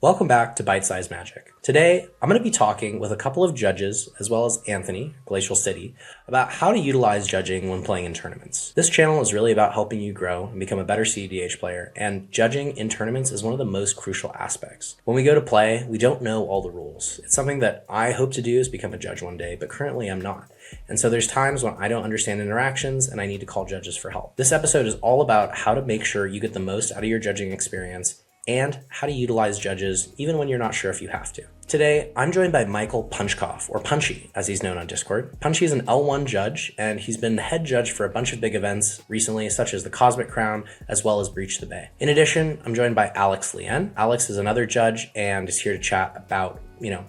Welcome back to Bite Size Magic. Today, I'm going to be talking with a couple of judges, as well as Anthony, Glacial City, about how to utilize judging when playing in tournaments. This channel is really about helping you grow and become a better cEDH player, and judging in tournaments is one of the most crucial aspects. When we go to play, we don't know all the rules. It's something that I hope to do is become a judge one day, but currently I'm not. And so there's times when I don't understand interactions and I need to call judges for help. This episode is all about how to make sure you get the most out of your judging experience and how to utilize judges even when you're not sure if you have to. Today, I'm joined by Michael Punchkoff, or Punchy, as he's known on Discord. Punchy is an L1 judge, and he's been the head judge for a bunch of big events recently, such as the Cosmic Crown, as well as Breach the Bay. In addition, I'm joined by Alex Lien. Alex is another judge and is here to chat about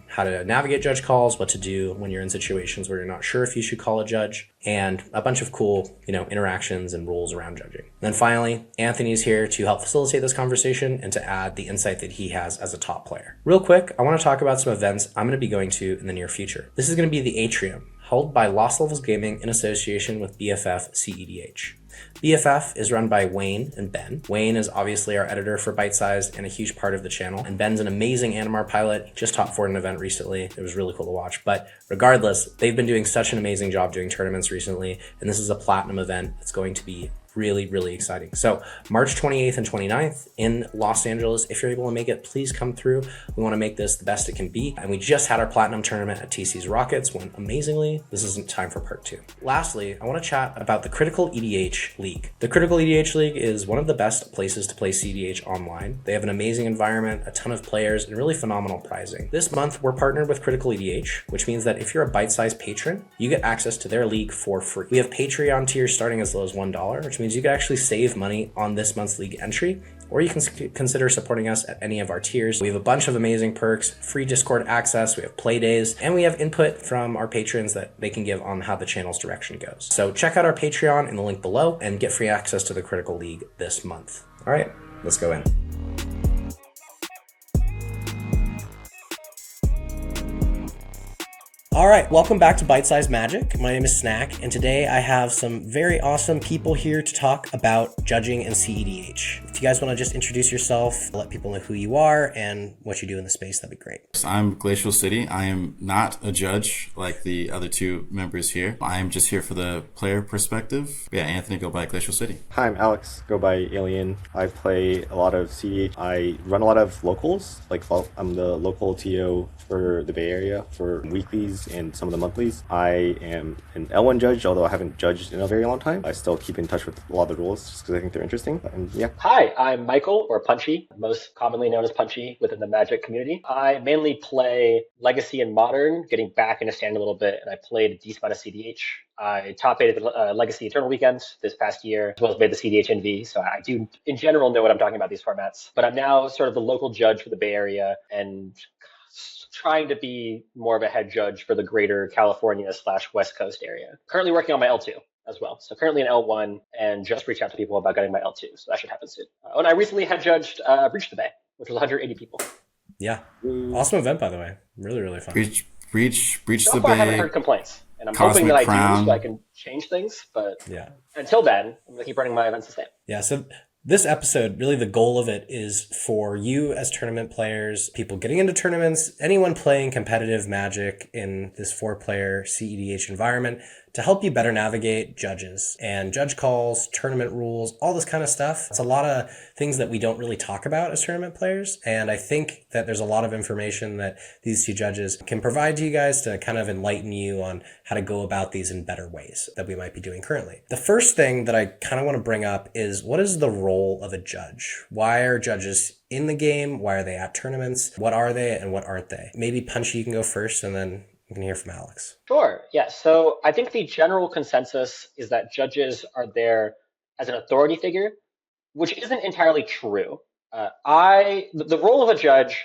how to navigate judge calls, what to do when you're in situations where you're not sure if you should call a judge, and a bunch of cool, interactions and rules around judging. And then finally, Anthony's here to help facilitate this conversation and to add the insight that he has as a top player. Real quick, I want to talk about some events I'm going to be going to in the near future. This is going to be the Atrium, held by Lost Levels Gaming in association with BFF cEDH. BFF is run by Wayne and Ben. Wayne is obviously our editor for Bite Size and a huge part of the channel. And Ben's an amazing Animar pilot. He just top 4'd an event recently. It was really cool to watch. But regardless, they've been doing such an amazing job doing tournaments recently. And this is a platinum event. It's going to be really, really exciting. So March 28th and 29th in Los Angeles. If you're able to make it, please come through. We want to make this the best it can be. And we just had our platinum tournament at TC's Rockets, went amazingly. This isn't time for part 2. Lastly, I want to chat about the Critical EDH League. The Critical EDH League is one of the best places to play cEDH online. They have an amazing environment, a ton of players, and really phenomenal prizing. This month, we're partnered with Critical EDH, which means that if you're a Bite Size patron, you get access to their league for free. We have Patreon tiers starting as low as $1, which means you can actually save money on this month's league entry, or you can consider supporting us at any of our tiers. We have a bunch of amazing perks, free Discord access, we have play days, and we have input from our patrons that they can give on how the channel's direction goes. So check out our Patreon in the link below and get free access to the Critical League this month. All right, let's go in. All right, welcome back to Bite Size Magic. My name is Snack, and today I have some very awesome people here to talk about judging and cEDH. If you guys want to just introduce yourself, let people know who you are and what you do in the space, that'd be great. I'm Glacial City. I am not a judge like the other two members here. I am just here for the player perspective. Yeah, Anthony, go by Glacial City. Hi, I'm Alex, go by Alien. I play a lot of cEDH. I run a lot of locals, I'm the local TO for the Bay Area for weeklies and some of the monthlies. I am an L1 judge, although I haven't judged in a very long time. I still keep in touch with a lot of the rules just because I think they're interesting. And yeah. Hi, I'm Michael, or Punchy, most commonly known as Punchy within the Magic community. I mainly play Legacy and Modern, getting back into Standard a little bit, and I played a decent amount of cEDH. I top-aided the Legacy Eternal Weekend this past year, as well as made the cEDH NV, so I do, in general, know what I'm talking about these formats. But I'm now sort of the local judge for the Bay Area, and trying to be more of a head judge for the greater California/West Coast area. Currently working on my L2 as well. So currently an L1 and just reached out to people about getting my L2. So that should happen soon. And I recently head judged Breach the Bay, which was 180 people. Yeah. Awesome event, by the way. Really, really fun. Breach so the far, Bay. I haven't heard complaints. And I'm Cosmic hoping that I Crown. do so I can change things. But yeah, until then, I'm going to keep running my events the same. Yeah, so this episode, really the goal of it is for you as tournament players, people getting into tournaments, anyone playing competitive Magic in this 4-player cEDH environment, to help you better navigate judges and judge calls, tournament rules, all this kind of stuff. It's a lot of things that we don't really talk about as tournament players. And I think that there's a lot of information that these two judges can provide to you guys to kind of enlighten you on how to go about these in better ways that we might be doing currently. The first thing that I kind of want to bring up is, what is the role of a judge? Why are judges in the game? Why are they at tournaments? What are they and what aren't they? Maybe Punchy, you can go first, and then we can hear from Alex. Sure. Yeah. So I think the general consensus is that judges are there as an authority figure, which isn't entirely true. The role of a judge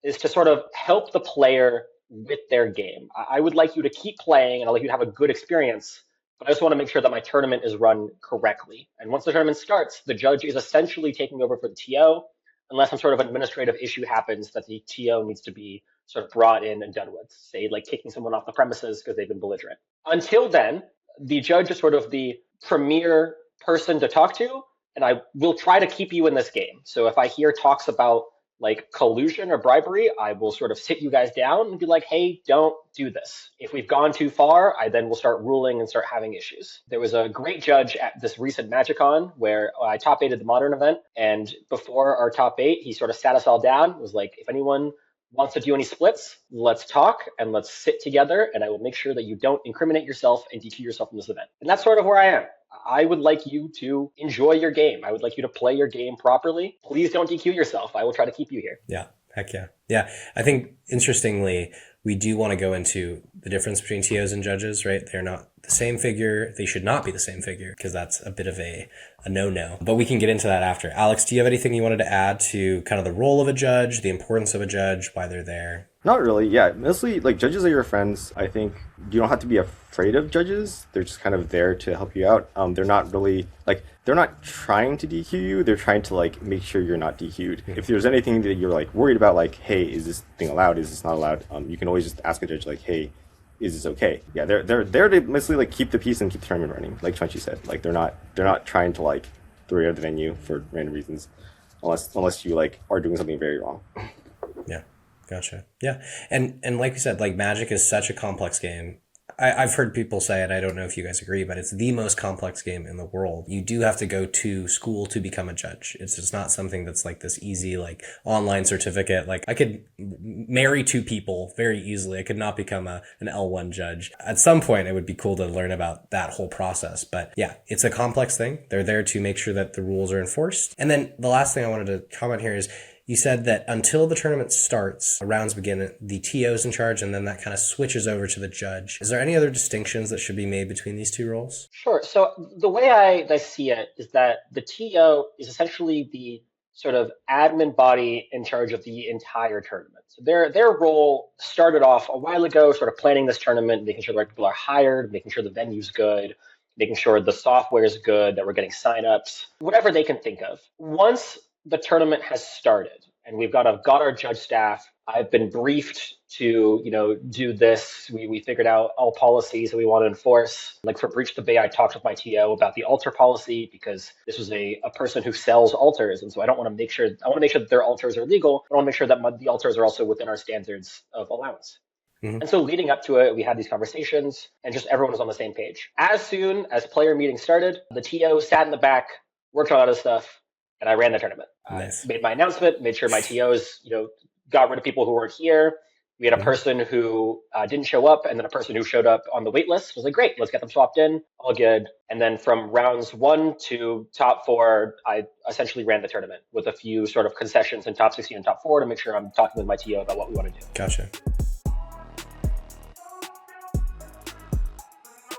is to sort of help the player with their game. I would like you to keep playing, and I'd like you to have a good experience, but I just want to make sure that my tournament is run correctly. And once the tournament starts, the judge is essentially taking over for the TO, unless some sort of administrative issue happens that the TO needs to be sort of brought in and done with, say like kicking someone off the premises because they've been belligerent. Until then, the judge is sort of the premier person to talk to, and I will try to keep you in this game. So if I hear talks about like collusion or bribery, I will sort of sit you guys down and be like, hey, don't do this. If we've gone too far, I then will start ruling and start having issues. There was a great judge at this recent MagicCon where I top 8'd the modern event, and before our top 8, he sort of sat us all down, was like, if anyone wants to do any splits, let's talk and let's sit together, and I will make sure that you don't incriminate yourself and DQ yourself from this event. And that's sort of where I am. I would like you to enjoy your game. I would like you to play your game properly. Please don't DQ yourself. I will try to keep you here. Yeah. Heck yeah. Yeah. I think interestingly, we do want to go into the difference between TOs and judges, right? They're not the same figure. They should not be the same figure because that's a bit of a no-no. But we can get into that after. Alex, do you have anything you wanted to add to kind of the role of a judge, the importance of a judge, why they're there? Not really. Yeah, mostly like judges are your friends. I think you don't have to be afraid of judges. They're just kind of there to help you out. They're not really like they're not trying to DQ you. They're trying to like make sure you're not DQ'd. If there's anything that you're like worried about, like, hey, is this thing allowed? Is this not allowed? You can always just ask a judge like, hey, is this okay? Yeah, they're there to mostly like keep the peace and keep the tournament running. Like Punchy said, like they're not trying to like throw you out of the venue for random reasons, unless you like are doing something very wrong. Yeah. Gotcha. Yeah. And like we said, like Magic is such a complex game. I've heard people say it. I don't know if you guys agree, but it's the most complex game in the world. You do have to go to school to become a judge. It's just not something that's like this easy, like online certificate. Like I could marry 2 people very easily. I could not become an L1 judge. At some point, it would be cool to learn about that whole process. But yeah, it's a complex thing. They're there to make sure that the rules are enforced. And then the last thing I wanted to comment here is, you said that until the tournament starts, rounds begin, the TO's in charge, and then that kind of switches over to the judge. Is there any other distinctions that should be made between these 2 roles? Sure. So the way I see it is that the TO is essentially the sort of admin body in charge of the entire tournament. So their role started off a while ago, sort of planning this tournament, making sure the right people are hired, making sure the venue's good, making sure the software is good, that we're getting signups, whatever they can think of. Once the tournament has started and we've got our judge staff, I've been briefed to, do this. We figured out all policies that we want to enforce. Like for Breach the Bay, I talked with my TO about the altar policy because this was a person who sells altars. And so I want to make sure that their altars are legal. I want to make sure that the altars are also within our standards of allowance. Mm-hmm. And so leading up to it, we had these conversations and just everyone was on the same page. As soon as player meetings started, the TO sat in the back, worked on all this stuff, and I ran the tournament. Nice. Made my announcement, made sure my TOs, got rid of people who weren't here. We had a person who didn't show up, and then a person who showed up on the wait list. Was like, great, let's get them swapped in. All good. And then from rounds 1 to top 4, I essentially ran the tournament with a few sort of concessions in top 16 and top 4 to make sure I'm talking with my TO about what we want to do. Gotcha.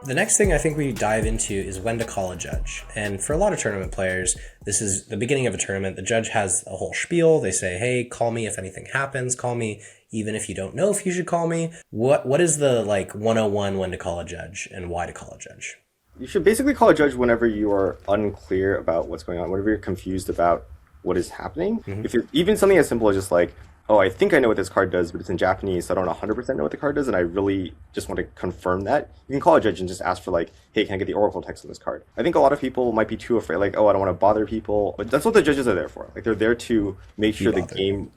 The next thing I think we dive into is when to call a judge. And for a lot of tournament players, this is the beginning of a tournament. The judge has a whole spiel. They say, hey, call me if anything happens. Call me even if you don't know if you should call me. What is the 101 when to call a judge and why to call a judge? You should basically call a judge whenever you are unclear about what's going on, whenever you're confused about what is happening. Mm-hmm. If you're even something as simple as just like, oh, I think I know what this card does, but it's in Japanese, so I don't 100% know what the card does, and I really just want to confirm that. You can call a judge and just ask for like, hey, can I get the oracle text on this card? I think a lot of people might be too afraid, like, oh, I don't want to bother people. But that's what the judges are there for. Like, they're there to make sure the game,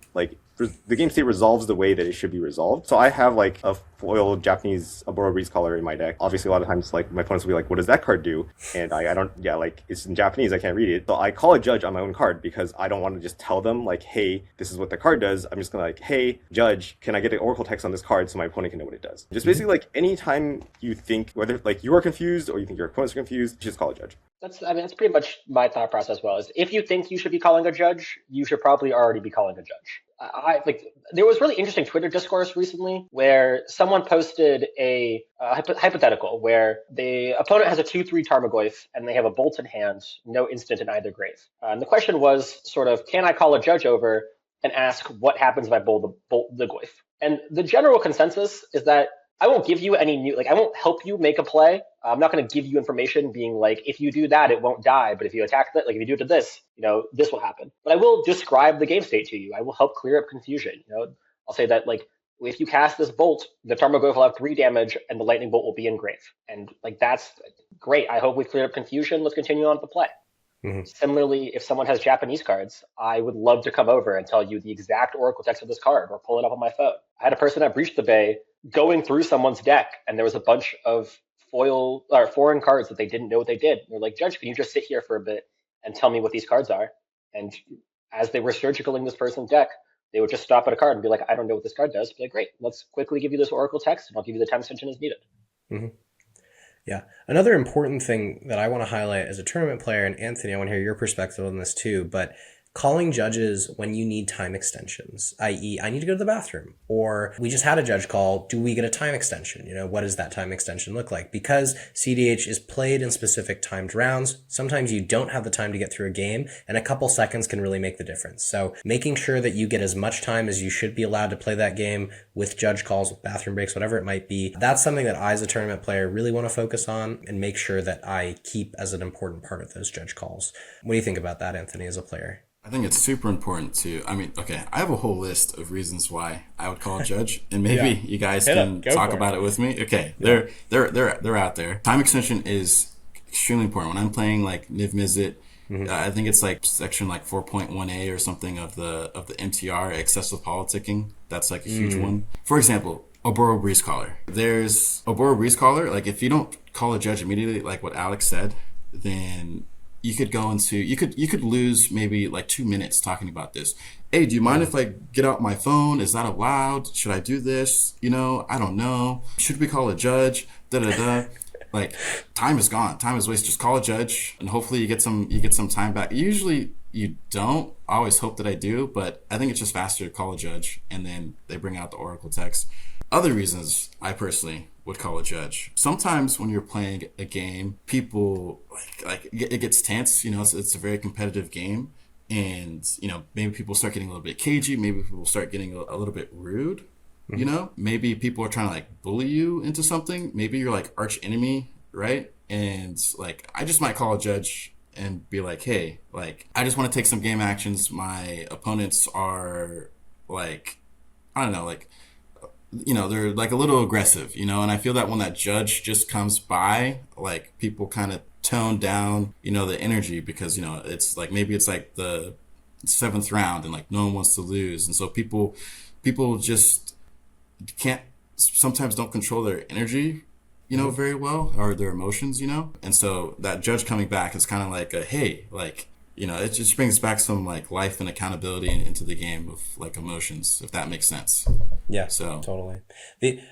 the game state resolves the way that it should be resolved. So I have like a foil Japanese Aboro Breeze Caller in my deck. Obviously, a lot of times, like, my opponents will be like, what does that card do? And I don't, it's in Japanese, I can't read it. So I call a judge on my own card because I don't want to just tell them, like, hey, this is what the card does. I'm just going to like, hey, judge, can I get the oracle text on this card so my opponent can know what it does? Just basically, like, anytime you think, whether, like, you are confused or you think your opponents are confused, just call a judge. That's pretty much my thought process as well. Is if you think you should be calling a judge, you should probably already be calling a judge. There was really interesting Twitter discourse recently where someone posted a hypothetical where the opponent has a 2/3 Tarmogoyf and they have a bolt in hand, no instant in either grave. And the question was sort of, can I call a judge over and ask what happens if I bolt the Goyf? And the general consensus is that I won't give you any new, I won't help you make a play. I'm not going to give you information being like, if you do that, it won't die. But if you attack that, if you do it to this, this will happen. But I will describe the game state to you. I will help clear up confusion. I'll say that, if you cast this bolt, the Tarmogoyf will have 3 damage and the lightning bolt will be in grave. And that's great. I hope we've cleared up confusion. Let's continue on with the play. Similarly, if someone has Japanese cards, I would love to come over and tell you the exact Oracle text of this card or pull it up on my phone. I had a person at Breach the Bay going through someone's deck, and there was a bunch of foil or foreign cards that they didn't know what they did. They're like, Judge, can you just sit here for a bit and tell me what these cards are? And as they were surgicaling this person's deck, they would just stop at a card and be like, I don't know what this card does. Be like, great, let's quickly give you this Oracle text, and I'll give you the time extension as needed. Mm-hmm. Yeah. Another important thing that I want to highlight as a tournament player, and Anthony, I want to hear your perspective on this too, but calling judges when you need time extensions, i.e., I need to go to the bathroom, or we just had a judge call, do we get a time extension? What does that time extension look like? Because cEDH is played in specific timed rounds, sometimes you don't have the time to get through a game, and a couple seconds can really make the difference. So making sure that you get as much time as you should be allowed to play that game with judge calls, with bathroom breaks, whatever it might be, that's something that I as a tournament player really want to focus on and make sure that I keep as an important part of those judge calls. What do you think about that, Anthony, as a player? I think it's super important to, okay, I have a whole list of reasons why I would call a judge, and maybe you guys can talk about it with me. Okay, they're out there. Time extension is extremely important. When I'm playing like Niv Mizzet, I think it's like section like 4.1a or something of the MTR, excessive politicking. That's like a huge one. For example, Oboro Breeze Caller. There's Oboro Breeze Caller. Like if you don't call a judge immediately, like what Alex said, then you could go into, you could lose maybe like 2 minutes talking about this. Hey, do you mind if I get out my phone? Is that allowed? Should I do this? I don't know. Should we call a judge? Like time is gone. Time is wasted. Just call a judge and hopefully you get some time back. Usually you don't. I always hope that I do, but I think it's just faster to call a judge and then they bring out the Oracle text. Other reasons I personally would call a judge. Sometimes when you're playing a game, people like it gets tense. It's a very competitive game, and maybe people start getting a little bit cagey. Maybe people start getting a little bit rude. Maybe people are trying to like bully you into something. Maybe you're like arch enemy, right? And like I just might call a judge and be like, hey, like I just want to take some game actions. My opponents are like, I don't know, like. They're like a little aggressive, and I feel that when that judge just comes by, like people kind of tone down, the energy because, it's like, maybe it's like the 7th round and like no one wants to lose. And so people just sometimes don't control their energy, very well, or their emotions, and so that judge coming back is kind of like a, hey, like, it just brings back some like life and accountability into the game of like emotions, if that makes sense. Yeah, so totally.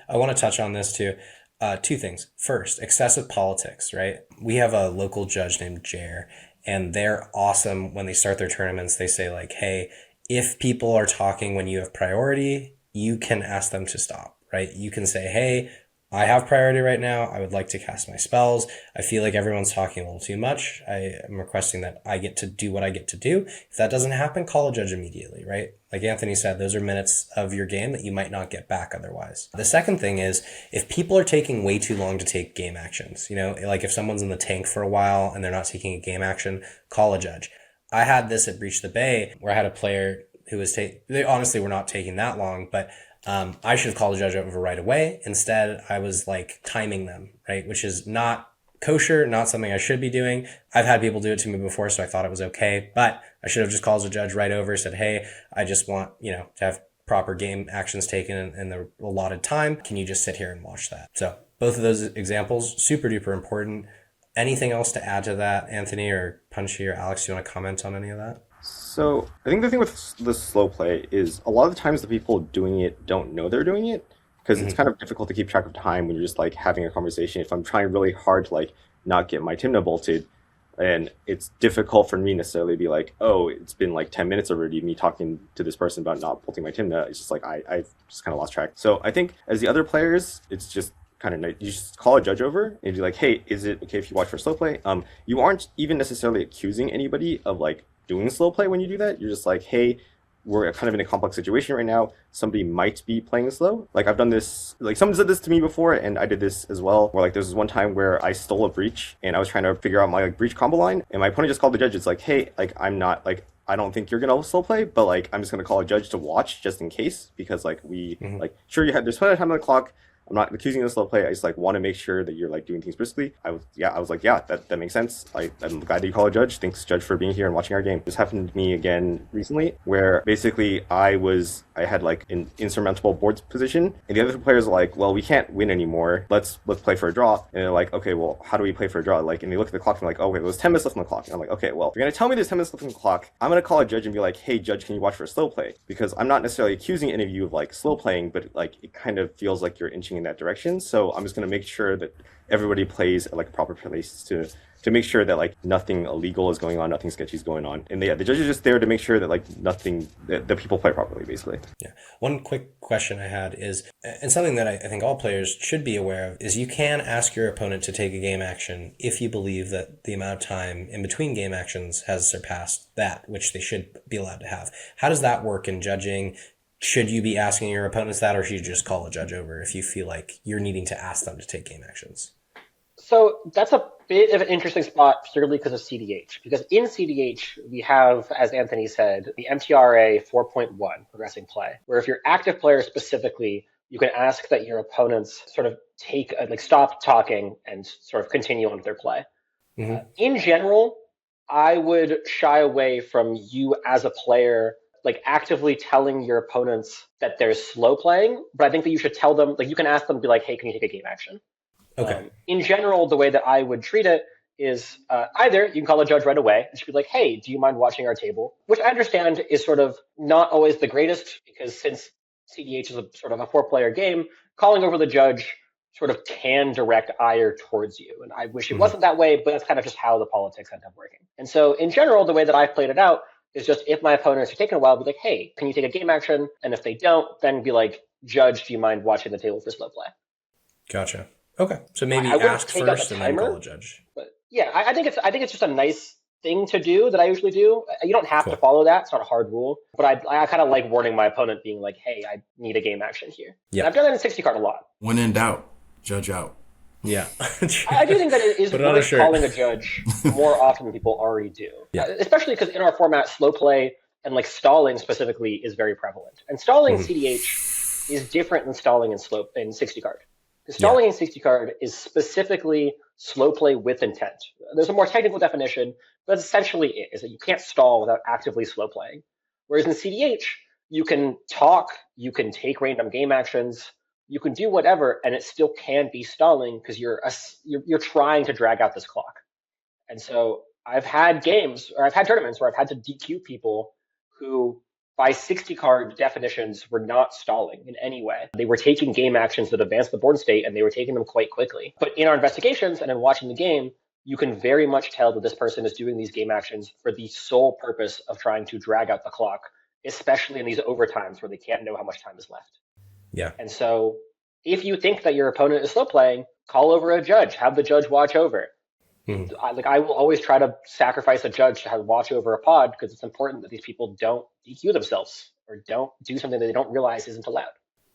I want to touch on this too. 2 things. First, excessive politics, right? We have a local judge named Jer, and they're awesome. When they start their tournaments, they say like, hey, if people are talking when you have priority, you can ask them to stop, right? You can say, hey, I have priority right now. I would like to cast my spells. I feel like everyone's talking a little too much. I am requesting that I get to do what I get to do. If that doesn't happen, call a judge immediately, right? Like Anthony said, those are minutes of your game that you might not get back otherwise. The second thing is, if people are taking way too long to take game actions, like if someone's in the tank for a while and they're not taking a game action, call a judge. I had this at Breach the Bay where I had a player who was they honestly were not taking that long, but I should have called the judge over right away. Instead, I was like timing them, right? Which is not kosher, not something I should be doing. I've had people do it to me before, so I thought it was okay, but I should have just called the judge right over, said, hey, I just want, to have proper game actions taken in the allotted time. Can you just sit here and watch that? So both of those examples, super duper important. Anything else to add to that, Anthony or Punchy or Alex? You want to comment on any of that? So I think the thing with the slow play is a lot of the times the people doing it don't know they're doing it, because it's kind of difficult to keep track of time when you're just like having a conversation. If I'm trying really hard to like not get my Timna bolted, and it's difficult for me necessarily to be like, oh, it's been like 10 minutes already, me talking to this person about not bolting my Timna. It's just like I've just kind of lost track. So I think as the other players, it's just kind of nice. You just call a judge over and be like, hey, is it okay if you watch for slow play? You aren't even necessarily accusing anybody of like doing slow play when you do that. You're just like, hey, we're kind of in a complex situation right now. Somebody might be playing slow. Like I've done this, like someone said this to me before, and I did this as well, where like there was one time where I stole a breach and I was trying to figure out my like breach combo line, and my opponent just called the judge. It's like, hey, like I'm not like, I don't think you're gonna slow play, but like I'm just gonna call a judge to watch just in case, because like we like, sure, there's plenty of time on the clock. I'm not accusing you of slow play. I just like want to make sure that you're like doing things briskly. I was like, yeah, that makes sense. I'm glad that you call a judge. Thanks, judge, for being here and watching our game. This happened to me again recently, where basically I had like an insurmountable board position, and the other players are like, well, we can't win anymore. Let's play for a draw. And they're like, okay, well, how do we play for a draw? Like, and they look at the clock and like, oh wait, there's 10 minutes left on the clock. And I'm like, okay, well, if you're gonna tell me there's 10 minutes left on the clock, I'm gonna call a judge and be like, hey, judge, can you watch for a slow play? Because I'm not necessarily accusing any of you of like slow playing, but like it kind of feels like you're inching in that direction. So I'm just gonna make sure that everybody plays at like a proper place to make sure that like nothing illegal is going on, nothing sketchy is going on. And the judge is just there to make sure that like nothing, that people play properly, basically. Yeah. One quick question I had is, and something that I think all players should be aware of, is you can ask your opponent to take a game action if you believe that the amount of time in between game actions has surpassed that, which they should be allowed to have. How does that work in judging? Should you be asking your opponents that, or should you just call a judge over if you feel like you're needing to ask them to take game actions? So that's a bit of an interesting spot, purely because of cEDH. Because in cEDH, we have, as Anthony said, the MTRA 4.1, progressing play, where if you're active player specifically, you can ask that your opponents sort of stop talking and sort of continue on with their play. Mm-hmm. In general, I would shy away from you as a player like actively telling your opponents that they're slow playing, but I think that you should tell them, like you can ask them, be like, hey, can you take a game action? Okay. In general, the way that I would treat it is either you can call a judge right away and just be like, hey, do you mind watching our table? Which I understand is sort of not always the greatest, because since cEDH is a sort of a 4-player game, calling over the judge sort of can direct ire towards you. And I wish it wasn't that way, but that's kind of just how the politics end up working. And so in general, the way that I've played it out is just if my opponents are taking a while, be like, hey, can you take a game action? And if they don't, then be like, judge, do you mind watching the table for slow play? Gotcha. Okay, so maybe ask first and then call a judge. But yeah, I think it's just a nice thing to do that I usually do. You don't have to follow that; it's not a hard rule. But I kind of like warning my opponent, being like, "Hey, I need a game action here." Yeah, I've done that in 60 card a lot. When in doubt, judge out. Yeah, I do think that it is worth calling a judge more often than people already do. Yeah, especially because in our format, slow play and like stalling specifically is very prevalent. And stalling in cEDH is different than stalling in 60 card. Stalling in 60 card is specifically slow play with intent. There's a more technical definition, but essentially it is that you can't stall without actively slow playing. Whereas in cEDH, you can talk, you can take random game actions, you can do whatever, and it still can be stalling because you're trying to drag out this clock. And so I've had tournaments where I've had to DQ people who, by 60 card definitions, were not stalling in any way. They were taking game actions that advanced the board state, and they were taking them quite quickly. But in our investigations and in watching the game, you can very much tell that this person is doing these game actions for the sole purpose of trying to drag out the clock, especially in these overtimes where they can't know how much time is left. Yeah. And so if you think that your opponent is slow playing, call over a judge, have the judge watch over. I will always try to sacrifice a judge to have watch over a pod, because it's important that these people don't DQ themselves or don't do something that they don't realize isn't allowed.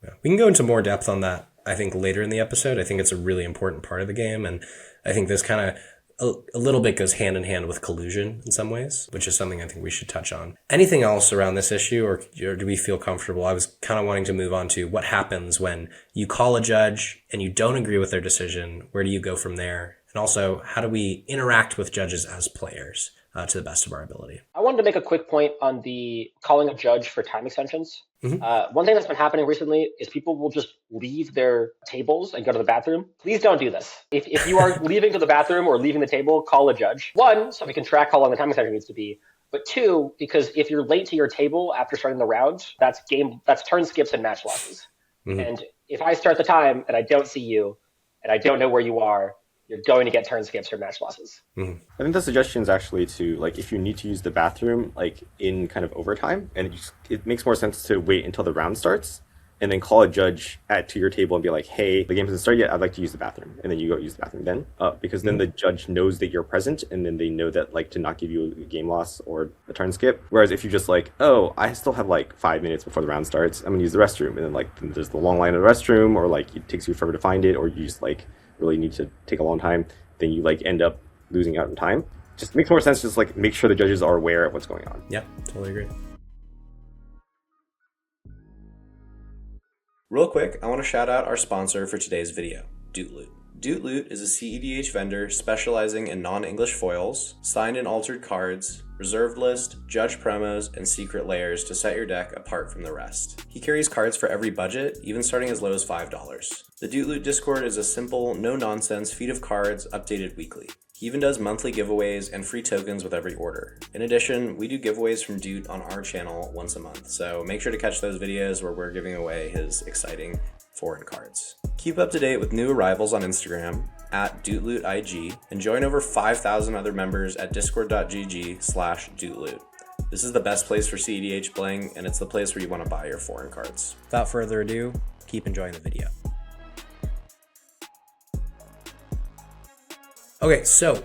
Yeah. We can go into more depth on that, I think, later in the episode. I think it's a really important part of the game, and I think this kind of a little bit goes hand in hand with collusion in some ways, which is something I think we should touch on. Anything else around this issue, or do we feel comfortable? I was kind of wanting to move on to what happens when you call a judge and you don't agree with their decision. Where do you go from there? And also, how do we interact with judges as players to the best of our ability? I wanted to make a quick point on the calling a judge for time extensions. One thing that's been happening recently is people will just leave their tables and go to the bathroom. Please don't do this. If you are leaving to the bathroom or leaving the table, call a judge. One, so we can track how long the time extension needs to be. But two, because if you're late to your table after starting the round, that's turn skips and match losses. And if I start the time and I don't see you and I don't know where you are, you're going to get turn skips or match losses. I think the suggestion is actually to, like, if you need to use the bathroom, like, in kind of overtime, and it makes more sense to wait until the round starts and then call a judge to your table and be like, hey, the game hasn't started yet, I'd like to use the bathroom. And then you go use the bathroom then, because then the judge knows that you're present, and then they know that, like, to not give you a game loss or a turn skip. Whereas if you just like, oh, I still have like 5 minutes before the round starts, I'm gonna use the restroom. And then like there's the long line in the restroom, or like it takes you forever to find it, or you just like really need to take a long time, then you like end up losing out in time. Just makes more sense to just like make sure the judges are aware of what's going on. Yeah, totally agree. Real quick, I want to shout out our sponsor for today's video, Dootloot. Dootloot is a cEDH vendor specializing in non-English foils, signed and altered cards, reserved list, judge promos, and secret layers to set your deck apart from the rest. He carries cards for every budget, even starting as low as $5. The Dootloot Discord is a simple, no-nonsense feed of cards updated weekly. He even does monthly giveaways and free tokens with every order. In addition, we do giveaways from Doot on our channel once a month, so make sure to catch those videos where we're giving away his exciting foreign cards. Keep up to date with new arrivals on Instagram at DootlootIG and join over 5,000 other members at discord.gg/Dootloot. This is the best place for cEDH playing, and it's the place where you want to buy your foreign cards. Without further ado, keep enjoying the video. Okay, so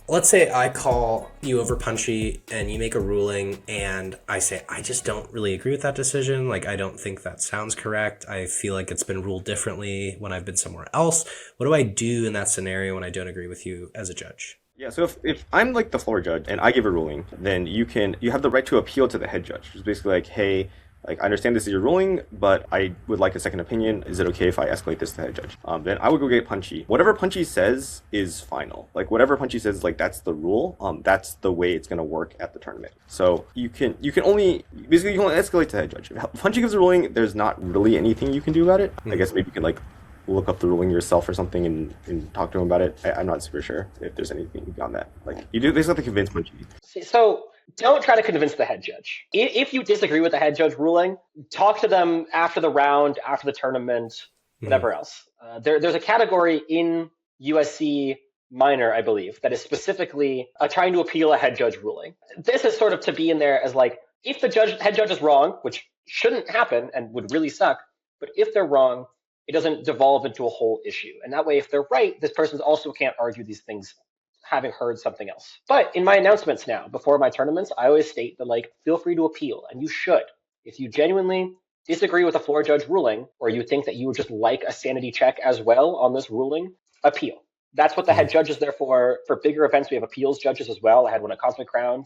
let's say I call you over Punchy and you make a ruling and I say, I just don't really agree with that decision. Like, I don't think that sounds correct. I feel like it's been ruled differently when I've been somewhere else. What do I do in that scenario when I don't agree with you as a judge? Yeah, so if I'm like the floor judge and I give a ruling, then you have the right to appeal to the head judge. It's basically like, hey, like, I understand this is your ruling, but I would like a second opinion. Is it okay if I escalate this to the head judge? Then I would go get Punchy. Whatever Punchy says is final. Like, whatever Punchy says, like, that's the rule. That's the way it's going to work at the tournament. So you can only escalate to the head judge. If Punchy gives a ruling, there's not really anything you can do about it. I guess maybe you can, like, look up the ruling yourself or something and talk to him about it. I'm not super sure if there's anything beyond that. Like, you do basically have to convince Punchy. So don't try to convince the head judge. If you disagree with the head judge ruling, talk to them after the round, after the tournament, whatever else. There's a category in USC minor, I believe, that is specifically trying to appeal a head judge ruling. This is sort of to be in there as like, if the head judge is wrong, which shouldn't happen and would really suck, but if they're wrong, it doesn't devolve into a whole issue. And that way, if they're right, this person also can't argue these things having heard something else. But in my announcements now, before my tournaments, I always state that, like, feel free to appeal, and you should. If you genuinely disagree with a floor judge ruling, or you think that you would just like a sanity check as well on this ruling, appeal. That's what the head judge is there for. For bigger events, we have appeals judges as well. I had one at Cosmic Crown.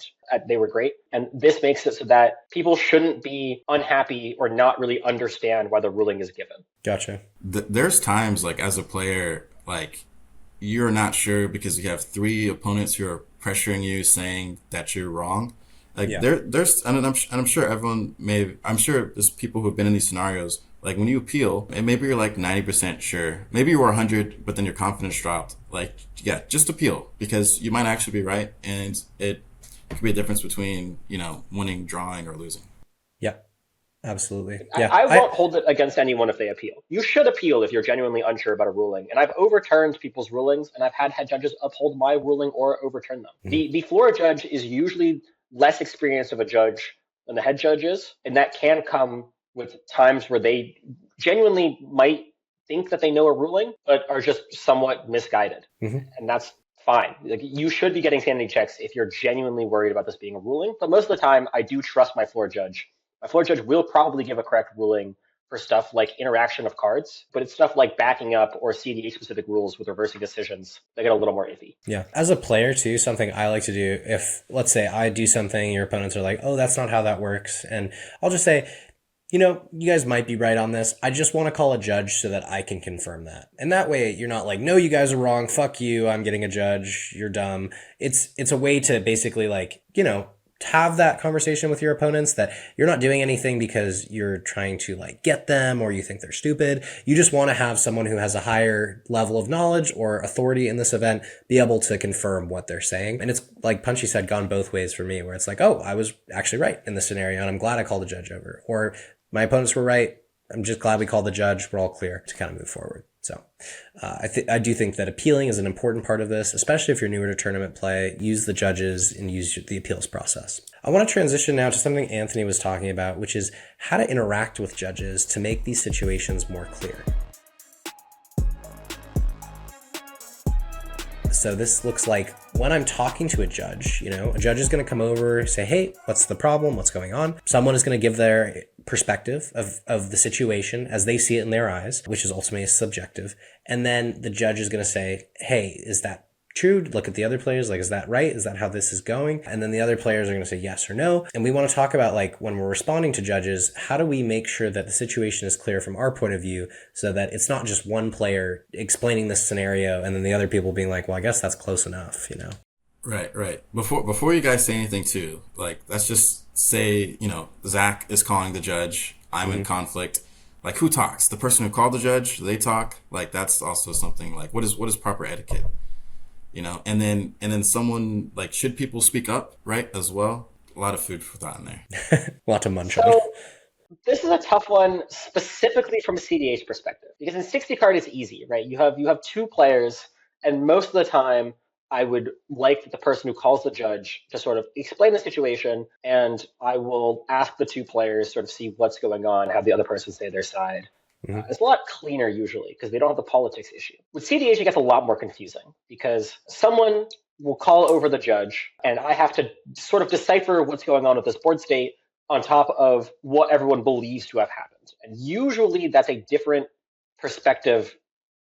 They were great. And this makes it so that people shouldn't be unhappy or not really understand why the ruling is given. Gotcha. There's times, like, as a player, like, you're not sure because you have 3 opponents who are pressuring you, saying that you're wrong. Like, there's, and I'm sure I'm sure there's people who have been in these scenarios. Like, when you appeal, and maybe you're like 90% sure, maybe you were 100, but then your confidence dropped. Like, yeah, just appeal, because you might actually be right, and it could be a difference between, winning, drawing, or losing. Yeah. Absolutely. Yeah, I won't hold it against anyone if they appeal. You should appeal if you're genuinely unsure about a ruling. And I've overturned people's rulings, and I've had head judges uphold my ruling or overturn them. Mm-hmm. The floor judge is usually less experienced of a judge than the head judge is, and that can come with times where they genuinely might think that they know a ruling, but are just somewhat misguided. Mm-hmm. And that's fine. Like, you should be getting sanity checks if you're genuinely worried about this being a ruling. But most of the time, I do trust my floor judge. My floor judge will probably give a correct ruling for stuff like interaction of cards, but it's stuff like backing up or cEDH specific rules with reversing decisions that get a little more iffy. Yeah. As a player too, something I like to do, if let's say I do something, your opponents are like, oh, that's not how that works. And I'll just say, you guys might be right on this. I just want to call a judge so that I can confirm that. And that way you're not like, no, you guys are wrong. Fuck you. I'm getting a judge. You're dumb. It's a way to basically, like, have that conversation with your opponents, that you're not doing anything because you're trying to, like, get them or you think they're stupid. You just want to have someone who has a higher level of knowledge or authority in this event be able to confirm what they're saying. And it's, like Punchy said, gone both ways for me, where it's like, oh, I was actually right in this scenario and I'm glad I called the judge over. Or my opponents were right. I'm just glad we called the judge. We're all clear to kind of move forward. So I do think that appealing is an important part of this, especially if you're newer to tournament play. Use the judges and use the appeals process. I want to transition now to something Anthony was talking about, which is how to interact with judges to make these situations more clear. So this looks like when I'm talking to a judge, a judge is going to come over, say, hey, what's the problem? What's going on? Someone is going to give their perspective of the situation as they see it in their eyes, which is ultimately subjective. And then the judge is going to say, hey, is that true? Look at the other players. Like, is that right? Is that how this is going? And then the other players are going to say yes or no. And we want to talk about, like, when we're responding to judges, how do we make sure that the situation is clear from our point of view so that it's not just one player explaining this scenario and then the other people being like, well, I guess that's close enough, you know? Right. Before you guys say anything too, like, let's just say, Zach is calling the judge. I'm in conflict. Like, who talks? The person who called the judge, they talk. Like, that's also something, like, what is proper etiquette? And then someone, like, should people speak up, right, as well? A lot of food for thought in there. A lot to munch on. So this is a tough one, specifically from a cEDH perspective, because in 60 card it's easy, right? You have two players, and most of the time I would like the person who calls the judge to sort of explain the situation, and I will ask the two players, sort of see what's going on, have the other person say their side. It's a lot cleaner usually because they don't have the politics issue. With cEDH, it gets a lot more confusing because someone will call over the judge, and I have to sort of decipher what's going on with this board state on top of what everyone believes to have happened. And usually that's a different perspective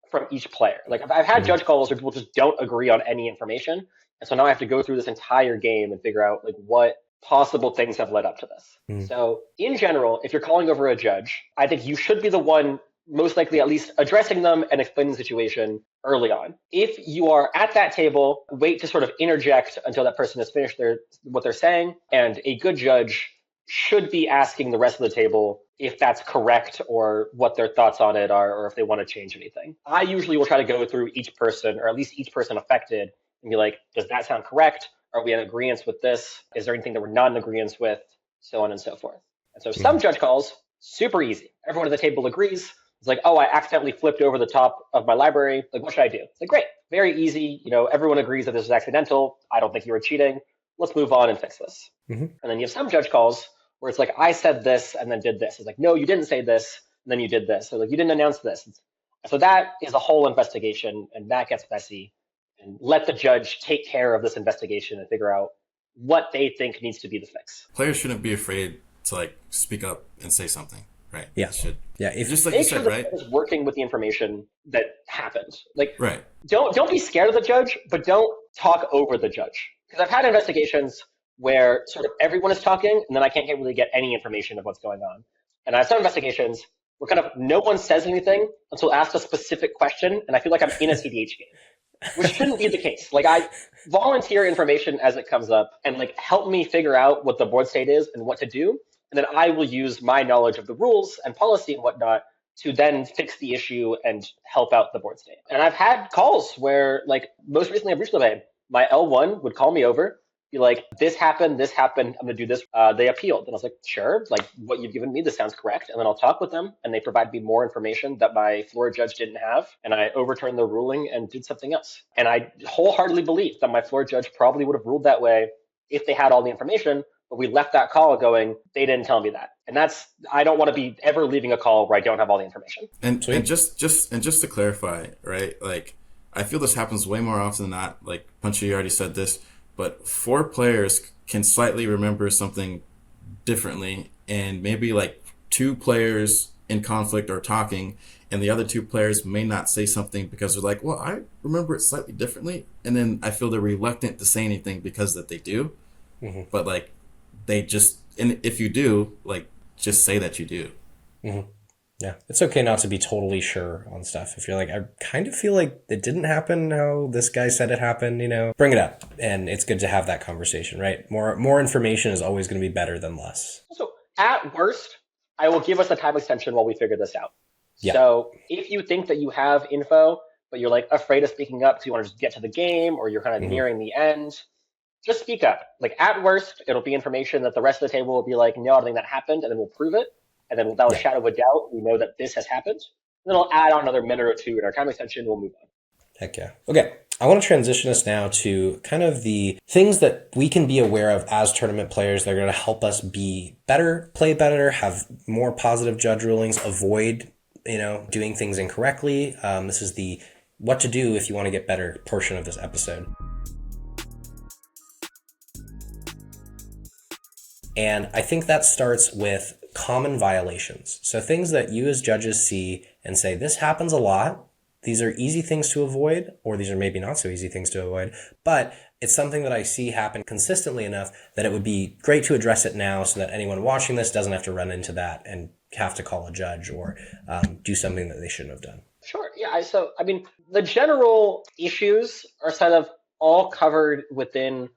from each player. Like, I've had judge calls where people just don't agree on any information. And so now I have to go through this entire game and figure out, like, what possible things have led up to this. So in general, if you're calling over a judge, I think you should be the one most likely at least addressing them and explaining the situation early on. If you are at that table, wait to sort of interject until that person has finished what they're saying. And a good judge should be asking the rest of the table if that's correct or what their thoughts on it are, or if they want to change anything. I usually will try to go through each person, or at least each person affected, and be like, does that sound correct? Are we in agreement with this? Is there anything that we're not in agreement with? So on and so forth. And so some judge calls, super easy. Everyone at the table agrees. It's like, oh, I accidentally flipped over the top of my library. Like, what should I do? It's like, great, very easy. Everyone agrees that this is accidental. I don't think you were cheating. Let's move on and fix this. And then you have some judge calls where it's like, I said this and then did this. It's like, no, you didn't say this, and then you did this. So, like, you didn't announce this. So that is a whole investigation, and that gets messy. And let the judge take care of this investigation and figure out what they think needs to be the fix. Players shouldn't be afraid to, like, speak up and say something, right? Yeah. If just like make you said, sure right? The judge is working with the information that happened. Like, right. Don't be scared of the judge, but don't talk over the judge. Because I've had investigations where sort of everyone is talking, and then I can't really get any information of what's going on. And I have some investigations where kind of no one says anything until asked a specific question, and I feel like I'm in a cEDH game. Which shouldn't be the case. Like, I volunteer information as it comes up and, like, help me figure out what the board state is and what to do. And then I will use my knowledge of the rules and policy and whatnot to then fix the issue and help out the board state. And I've had calls where, like, most recently at Breach Levee, my L1 would call me over, be like, this happened, I'm going to do this. They appealed. And I was like, sure, like, what you've given me, this sounds correct. And then I'll talk with them, and they provide me more information that my floor judge didn't have. And I overturned the ruling and did something else. And I wholeheartedly believe that my floor judge probably would have ruled that way if they had all the information. But we left that call going, they didn't tell me that. And I don't want to be ever leaving a call where I don't have all the information. And just to clarify, right? Like, I feel this happens way more often than not. Like, Punchy already said this. But 4 players can slightly remember something differently, and maybe, like, 2 players in conflict are talking, and the other 2 players may not say something because they're like, well, I remember it slightly differently. And then I feel they're reluctant to say anything because that they do. But, like, they just, and if you do, like, just say that you do. Yeah, it's okay not to be totally sure on stuff. If you're like, I kind of feel like it didn't happen how this guy said it happened, bring it up. And it's good to have that conversation, right? More information is always going to be better than less. So at worst, I will give us a time extension while we figure this out. Yeah. So if you think that you have info, but you're, like, afraid of speaking up because you want to just get to the game, or you're kind of nearing the end, just speak up. Like, at worst, it'll be information that the rest of the table will be like, no, I don't think that happened, and then we'll prove it. And then without a shadow of a doubt, we know that this has happened. And then I'll add on another minute or two in our time extension, we'll move on. Heck yeah. Okay, I want to transition us now to kind of the things that we can be aware of as tournament players that are going to help us be better, play better, have more positive judge rulings, avoid, doing things incorrectly. This is the what to do if you want to get better portion of this episode. And I think that starts with common violations. So things that you as judges see and say, this happens a lot, these are easy things to avoid, or these are maybe not so easy things to avoid, but it's something that I see happen consistently enough that it would be great to address it now so that anyone watching this doesn't have to run into that and have to call a judge or do something that they shouldn't have done. Sure. Yeah. So, I mean, the general issues are sort of all covered within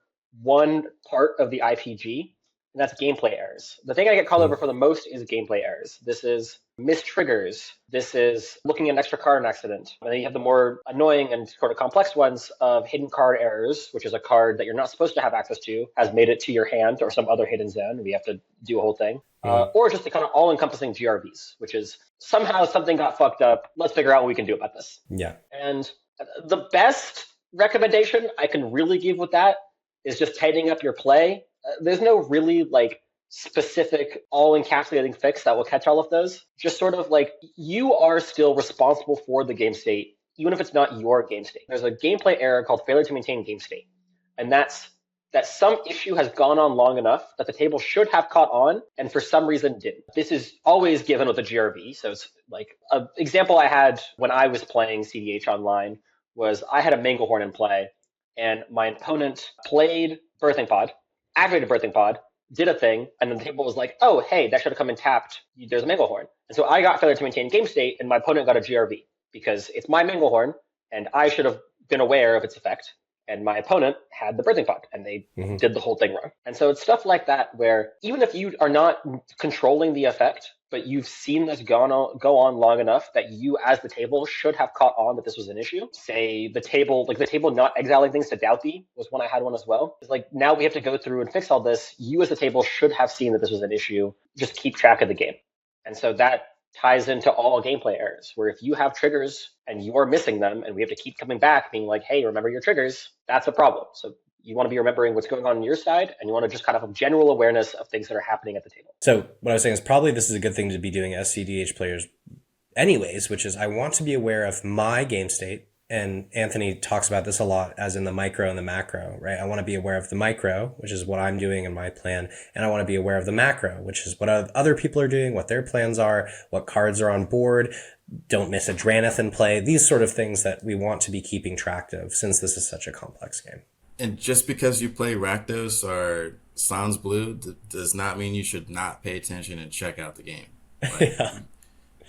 one part of the IPG, and that's gameplay errors. The thing I get called over for the most is gameplay errors. This is missed triggers. This is looking at an extra card on accident. And then you have the more annoying and sort of complex ones of hidden card errors, which is a card that you're not supposed to have access to, has made it to your hand or some other hidden zone, and we have to do a whole thing. Or just the kind of all-encompassing GRVs, which is somehow something got fucked up. Let's figure out what we can do about this. Yeah. And the best recommendation I can really give with that is just tightening up your play. There's no really like specific all-encapsulating fix that will catch all of those. Just sort of like you are still responsible for the game state, even if it's not your game state. There's a gameplay error called failure to maintain game state. And that's that some issue has gone on long enough that the table should have caught on and for some reason didn't. This is always given with a GRV. So it's like an example I had when I was playing cEDH online was I had a Manglehorn in play and my opponent played Birthing Pod, activated Birthing Pod, did a thing, and then the table was like, oh, hey, that should have come and tapped. There's a Manglehorn. And so I got failure to maintain game state and my opponent got a GRV because it's my Manglehorn and I should have been aware of its effect. And my opponent had the Birthing Pod, and they did the whole thing wrong. And so it's stuff like that where even if you are not controlling the effect, but you've seen this go on long enough that you as the table should have caught on that this was an issue. Say the table not exiling things to Douthie was one I had one as well. It's like now we have to go through and fix all this. You as the table should have seen that this was an issue. Just keep track of the game. And so that ties into all gameplay errors, where if you have triggers and you're missing them and we have to keep coming back being like, hey, remember your triggers, that's a problem. So you want to be remembering what's going on your side, and you want to just kind of have general awareness of things that are happening at the table. So what I was saying is probably this is a good thing to be doing as cEDH players anyways, which is I want to be aware of my game state. And Anthony talks about this a lot as in the micro and the macro, right? I want to be aware of the micro, which is what I'm doing in my plan. And I want to be aware of the macro, which is what other people are doing, what their plans are, what cards are on board. Don't miss a Draneth in play. These sort of things that we want to be keeping track of since this is such a complex game. And just because you play Rakdos or Sans Blue does not mean you should not pay attention and check out the game. Like, yeah.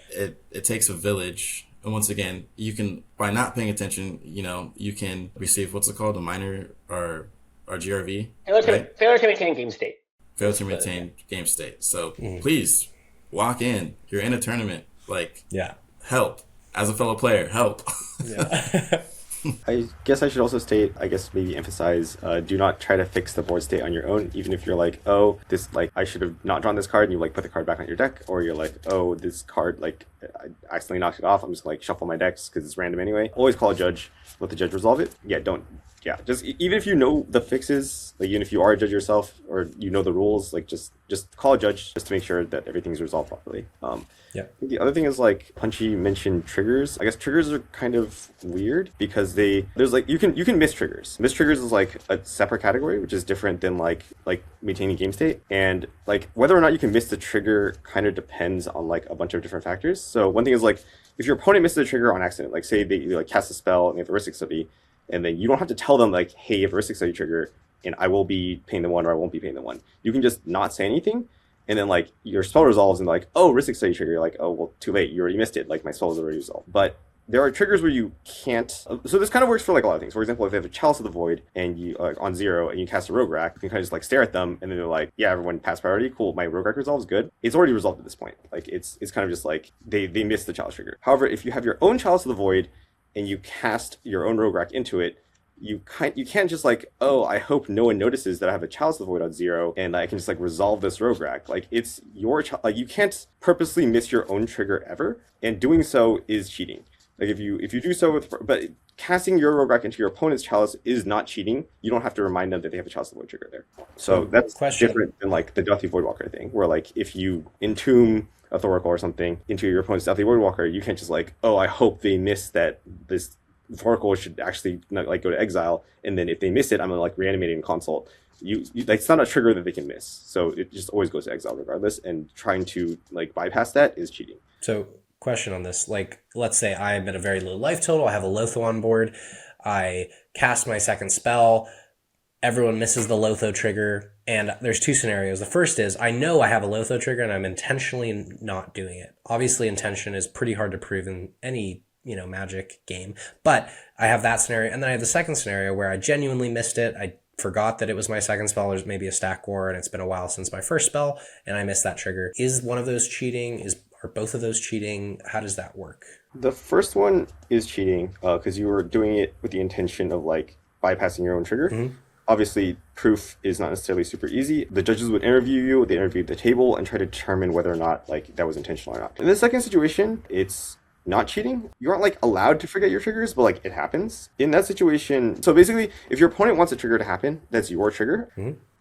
It takes a village. And once again, you can, by not paying attention, you can receive, what's it called? A minor or GRV? Failure to maintain game state. Failure to maintain game state. So please walk in. You're in a tournament. Help. As a fellow player, help. Yeah. I guess I should also state, maybe emphasize, do not try to fix the board state on your own, even if you're like, oh, this, I should have not drawn this card, and you, put the card back on your deck, or you're like, oh, this card, I accidentally knocked it off, I'm just going to, shuffle my decks, because it's random anyway. Always call a judge, let the judge resolve it. Just, even if you know the fixes, even if you are a judge yourself, or you know the rules, just call a judge, just to make sure that everything's resolved properly. Yeah. The other thing is Punchy mentioned triggers. I guess triggers are kind of weird because there's you can miss triggers. Miss triggers is a separate category, which is different than like maintaining game state. And whether or not you can miss the trigger kind of depends on a bunch of different factors. So one thing is if your opponent misses a trigger on accident, say they cast a spell and they have a Ristic Study, and then you don't have to tell them hey, you have a Ristic Study trigger and I will be paying the one or I won't be paying the one. You can just not say anything. And then your spell resolves and oh, Ristic Study trigger. You're like, oh, well, too late. You already missed it. My spell is already resolved. But there are triggers where you can't. So this kind of works for a lot of things. For example, if they have a Chalice of the Void and you on 0 and you cast a Rogue Rack, you can kind of just stare at them and then they're like, yeah, everyone pass priority. Cool. My Rogue Rack resolves good. It's already resolved at this point. It's kind of just they missed the Chalice trigger. However, if you have your own Chalice of the Void and you cast your own Rogue Rack into it, you can't just oh, I hope no one notices that I have a Chalice of the Void on 0 and I can just resolve this Rogue Rack. It's your you can't purposely miss your own trigger ever, and doing so is cheating. If you do so but casting your Rogue Rack into your opponent's Chalice is not cheating. You don't have to remind them that they have a Chalice of the Void trigger there. So that's different than the Douthie Voidwalker thing, where if you entomb a Thoracle or something into your opponent's Douthie Voidwalker, you can't just oh, I hope they miss that this Thoracle should actually not go to exile, and then if they miss it, I'm gonna reanimate it in consult. It's not a trigger that they can miss, so it just always goes to exile regardless. And trying to bypass that is cheating. So question on this. Like, let's say I'm at a very low life total. I have a Lotho on board. I cast my second spell. Everyone misses the Lotho trigger. And there's two scenarios. The first is I know I have a Lotho trigger and I'm intentionally not doing it. Obviously, intention is pretty hard to prove in any, Magic game. But I have that scenario. And then I have the second scenario where I genuinely missed it. I forgot that it was my second spell. There's maybe a stack war and it's been a while since my first spell and I missed that trigger. Is one of those cheating? Are both of those cheating? How does that work? The first one is cheating because you were doing it with the intention of like bypassing your own trigger. Mm-hmm. Obviously, proof is not necessarily super easy. The judges would interview you, they interviewed the table, and try to determine whether or not like that was intentional or not. In the second situation, it's not cheating. You aren't like allowed to forget your triggers, but like it happens. In that situation, so basically, if your opponent wants a trigger to happen, that's your trigger,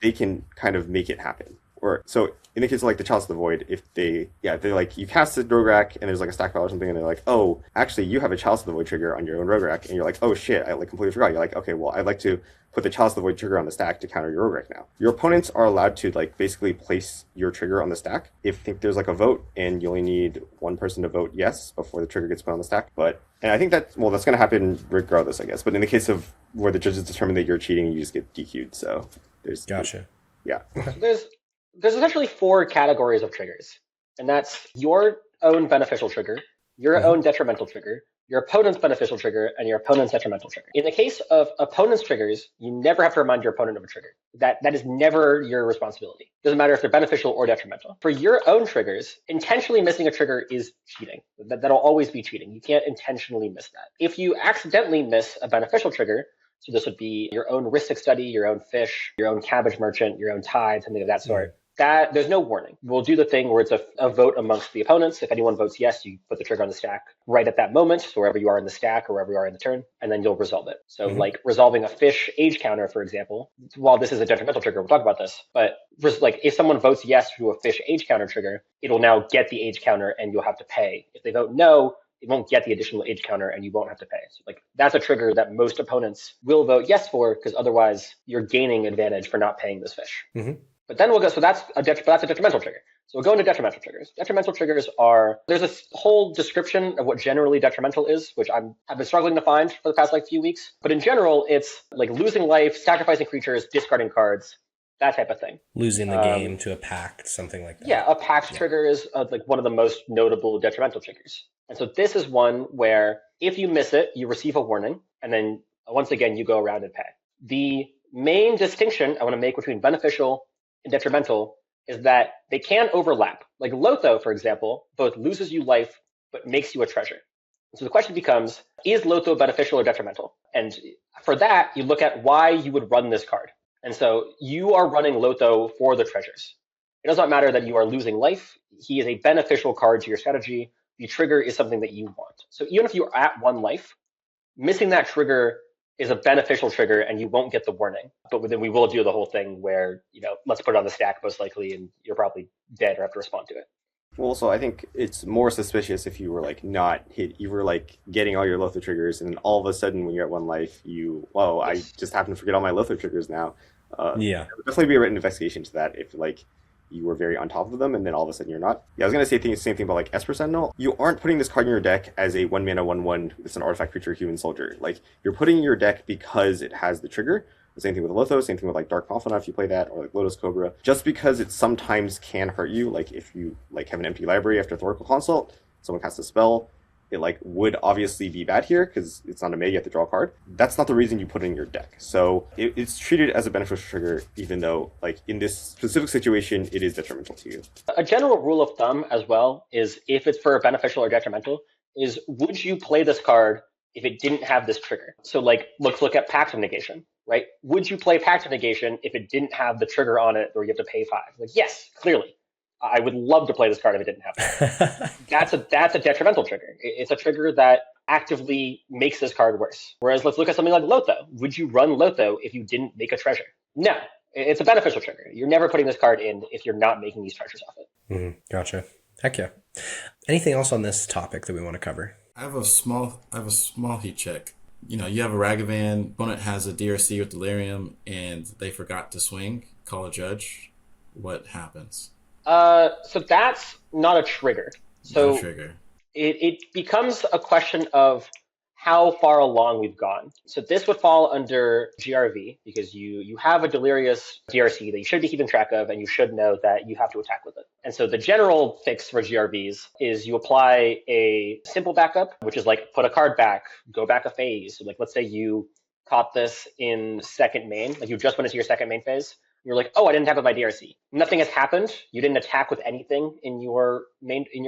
they can kind of make it happen. Or so in the case of like the Chalice of the Void, if they're like, you cast a rogue rack and there's like a stack pile or something and they're like, oh, actually you have a Chalice of the Void trigger on your own rogue rack, and you're like, oh shit, I like completely forgot. You're like, okay, well, I'd like to put the Chalice of the Void trigger on the stack to counter your rogue rack now. Your opponents are allowed to like basically place your trigger on the stack if there's like a vote and you only need one person to vote yes before the trigger gets put on the stack. And I think that's going to happen regardless, I guess. But in the case of where the judges determine that you're cheating, you just get DQ'd. So there's... Gotcha. Yeah. There's essentially 4 categories of triggers, and that's your own beneficial trigger, your own detrimental trigger, your opponent's beneficial trigger, and your opponent's detrimental trigger. In the case of opponent's triggers, you never have to remind your opponent of a trigger. That is never your responsibility. Doesn't matter if they're beneficial or detrimental. For your own triggers, intentionally missing a trigger is cheating. That'll always be cheating. You can't intentionally miss that. If you accidentally miss a beneficial trigger, so this would be your own Ristic Study, your own Fish, your own Cabbage Merchant, your own Tide, something of that sort. That there's no warning. We'll do the thing where it's a vote amongst the opponents. If anyone votes yes, you put the trigger on the stack right at that moment, so wherever you are in the stack or wherever you are in the turn, and then you'll resolve it. So like resolving a Fish age counter, for example, while this is a detrimental trigger, we'll talk about this, but like if someone votes yes to a Fish age counter trigger, it'll now get the age counter and you'll have to pay. If they vote no, it won't get the additional age counter and you won't have to pay. So like that's a trigger that most opponents will vote yes for, because otherwise you're gaining advantage for not paying this Fish. But then we'll go, so that's a detrimental trigger. So we'll go into detrimental triggers. Detrimental triggers there's a whole description of what generally detrimental is, which I've been struggling to find for the past few weeks. But in general, it's like losing life, sacrificing creatures, discarding cards, that type of thing. Losing the game to a pact, something like that. Yeah, a pact trigger is like one of the most notable detrimental triggers. And so this is one where if you miss it, you receive a warning, and then once again, you go around and pay. The main distinction I want to make between beneficial and detrimental is that they can overlap. Like Lotho, for example, both loses you life, but makes you a treasure. And so the question becomes, is Lotho beneficial or detrimental? And for that, you look at why you would run this card. And so you are running Lotho for the treasures. It does not matter that you are losing life. He is a beneficial card to your strategy. The trigger is something that you want. So even if you're at 1 life, missing that trigger is a beneficial trigger and you won't get the warning. But then we will do the whole thing where, let's put it on the stack most likely and you're probably dead or have to respond to it. Well, so I think it's more suspicious if you were not hit. You were getting all your Lotho triggers and all of a sudden when you're at 1 life, I just happen to forget all my Lotho triggers now. There would definitely be a written investigation to that if you were very on top of them and then all of a sudden you're not. Yeah, I was going to say the same thing about Esper Sentinel. You aren't putting this card in your deck as a 1 mana 1/1. It's an artifact creature human soldier. You're putting it in your deck because it has the trigger. The same thing with Lotho, same thing with Dark Confidant if you play that, or Lotus Cobra. Just because it sometimes can hurt you, if you have an empty library after Thoracle Consult, someone casts a spell, it would obviously be bad here because it's not a May, you have to draw a card. That's not the reason you put it in your deck. So it's treated as a beneficial trigger, even though in this specific situation, it is detrimental to you. A general rule of thumb as well is if it's for beneficial or detrimental, is would you play this card if it didn't have this trigger? So let's look at Pact of Negation, right? Would you play Pact of Negation if it didn't have the trigger on it or you have to pay 5? Yes, clearly. I would love to play this card if it didn't have that. That's a detrimental trigger. It's a trigger that actively makes this card worse. Whereas let's look at something like Lotho. Would you run Lotho if you didn't make a treasure? No, it's a beneficial trigger. You're never putting this card in if you're not making these treasures off it. Gotcha. Heck yeah. Anything else on this topic that we want to cover? I have a small heat check. You have a Ragavan, opponent has a DRC with Delirium, and they forgot to swing, call a judge. What happens? So that's not a trigger. So not a trigger. it becomes a question of how far along we've gone. So this would fall under GRV because you have a delirious DRC that you should be keeping track of, and you should know that you have to attack with it. And so the general fix for GRVs is you apply a simple backup, which is like put a card back, go back a phase. So like let's say you caught this in second main, like you just went into your second main phase. You're like, oh, I didn't attack with my DRC. Nothing has happened. You didn't attack with anything in your